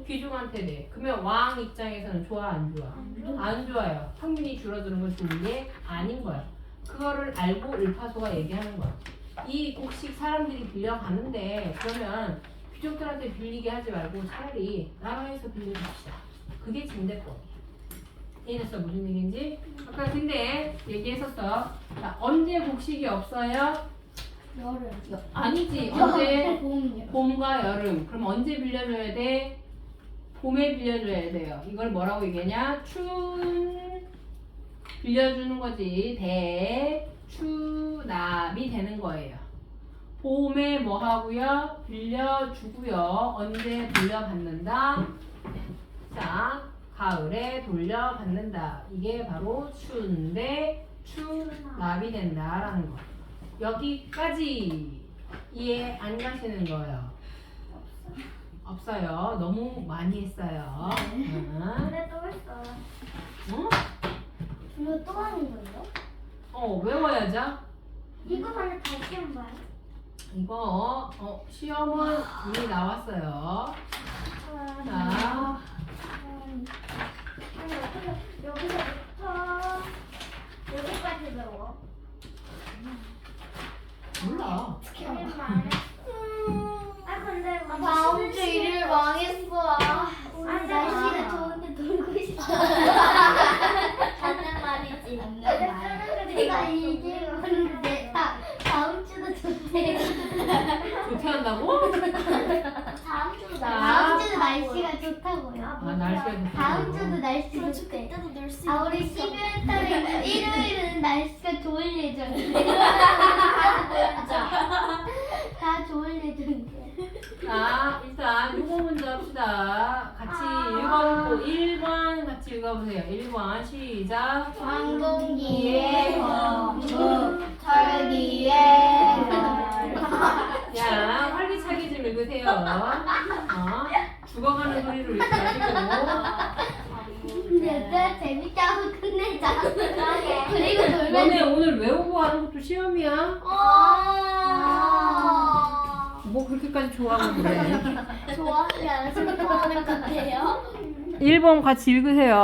귀족한테 내. 그러면 왕 입장에서는 좋아 안 좋아? 안 좋아요. 평민이 줄어드는 건 좋은 게 아닌 거야. 그거를 알고 을파소가 얘기하는 거야. 이 곡식 사람들이 빌려가는데 그러면 귀족들한테 빌리게 하지 말고 차라리 나라에서 빌려줍시다. 그게 진대법. 이해됐어? 무슨 얘기인지? 아까 근데 얘기했었어. 자, 언제 곡식이 없어요? 여름 아니지. 언제? 봄이요. 봄과 여름. 그럼 언제 빌려줘야 돼? 봄에 빌려줘야 돼요. 이걸 뭐라고 얘기하냐? 빌려주는 거지. 대추납이 되는 거예요. 봄에 뭐 하고요? 빌려주고요. 언제 돌려받는다? 자, 가을에 돌려받는다. 이게 바로 추인데 추납이 된다라는 거. 여기까지 이해 안 가시는 거예요? 없어요. 너무 많이 했어요. 근데 또 있어요. 응? 이거 또 하는 거예요? 외워야죠. 이거 근데 다시 한 번. 이거 시험은 이미 나왔어요. 자, 여기서부터 여기까지 배워. 몰라. 근데 다음 주 일요일 망했어. 날씨가 좋은데 놀고 싶어. 맞는 말이지. 내가 이제 왔는데 다음 주도 좋대. 좋게 한다고? 다음 주도 다음 날씨가 좋다고요. 날씨가 좋다고. 다음 주도 날씨가 좋대. 그때도 놀수 있어. 우리 12월 달에 일요일은 날씨가 좋을 예정인데. 다 좋을 예정인데. 자, 일단 요거 먼저 합시다. 같이 읽어보고 1번 같이 읽어보세요. 1번 시작. 황동기의 건국, 철기의 야, 활기차게 좀 읽으세요. 죽어가는 소리로 읽지 마시고. 얘들아 재밌게 하고 끝내자. 그리고 놀면 너네 오늘 외우고 하는 것도 시험이야? 뭐 그렇게까지 좋아하는 그래? 좋아하지 않아서 좋아하는 것 같아요. 1번 같이 읽으세요.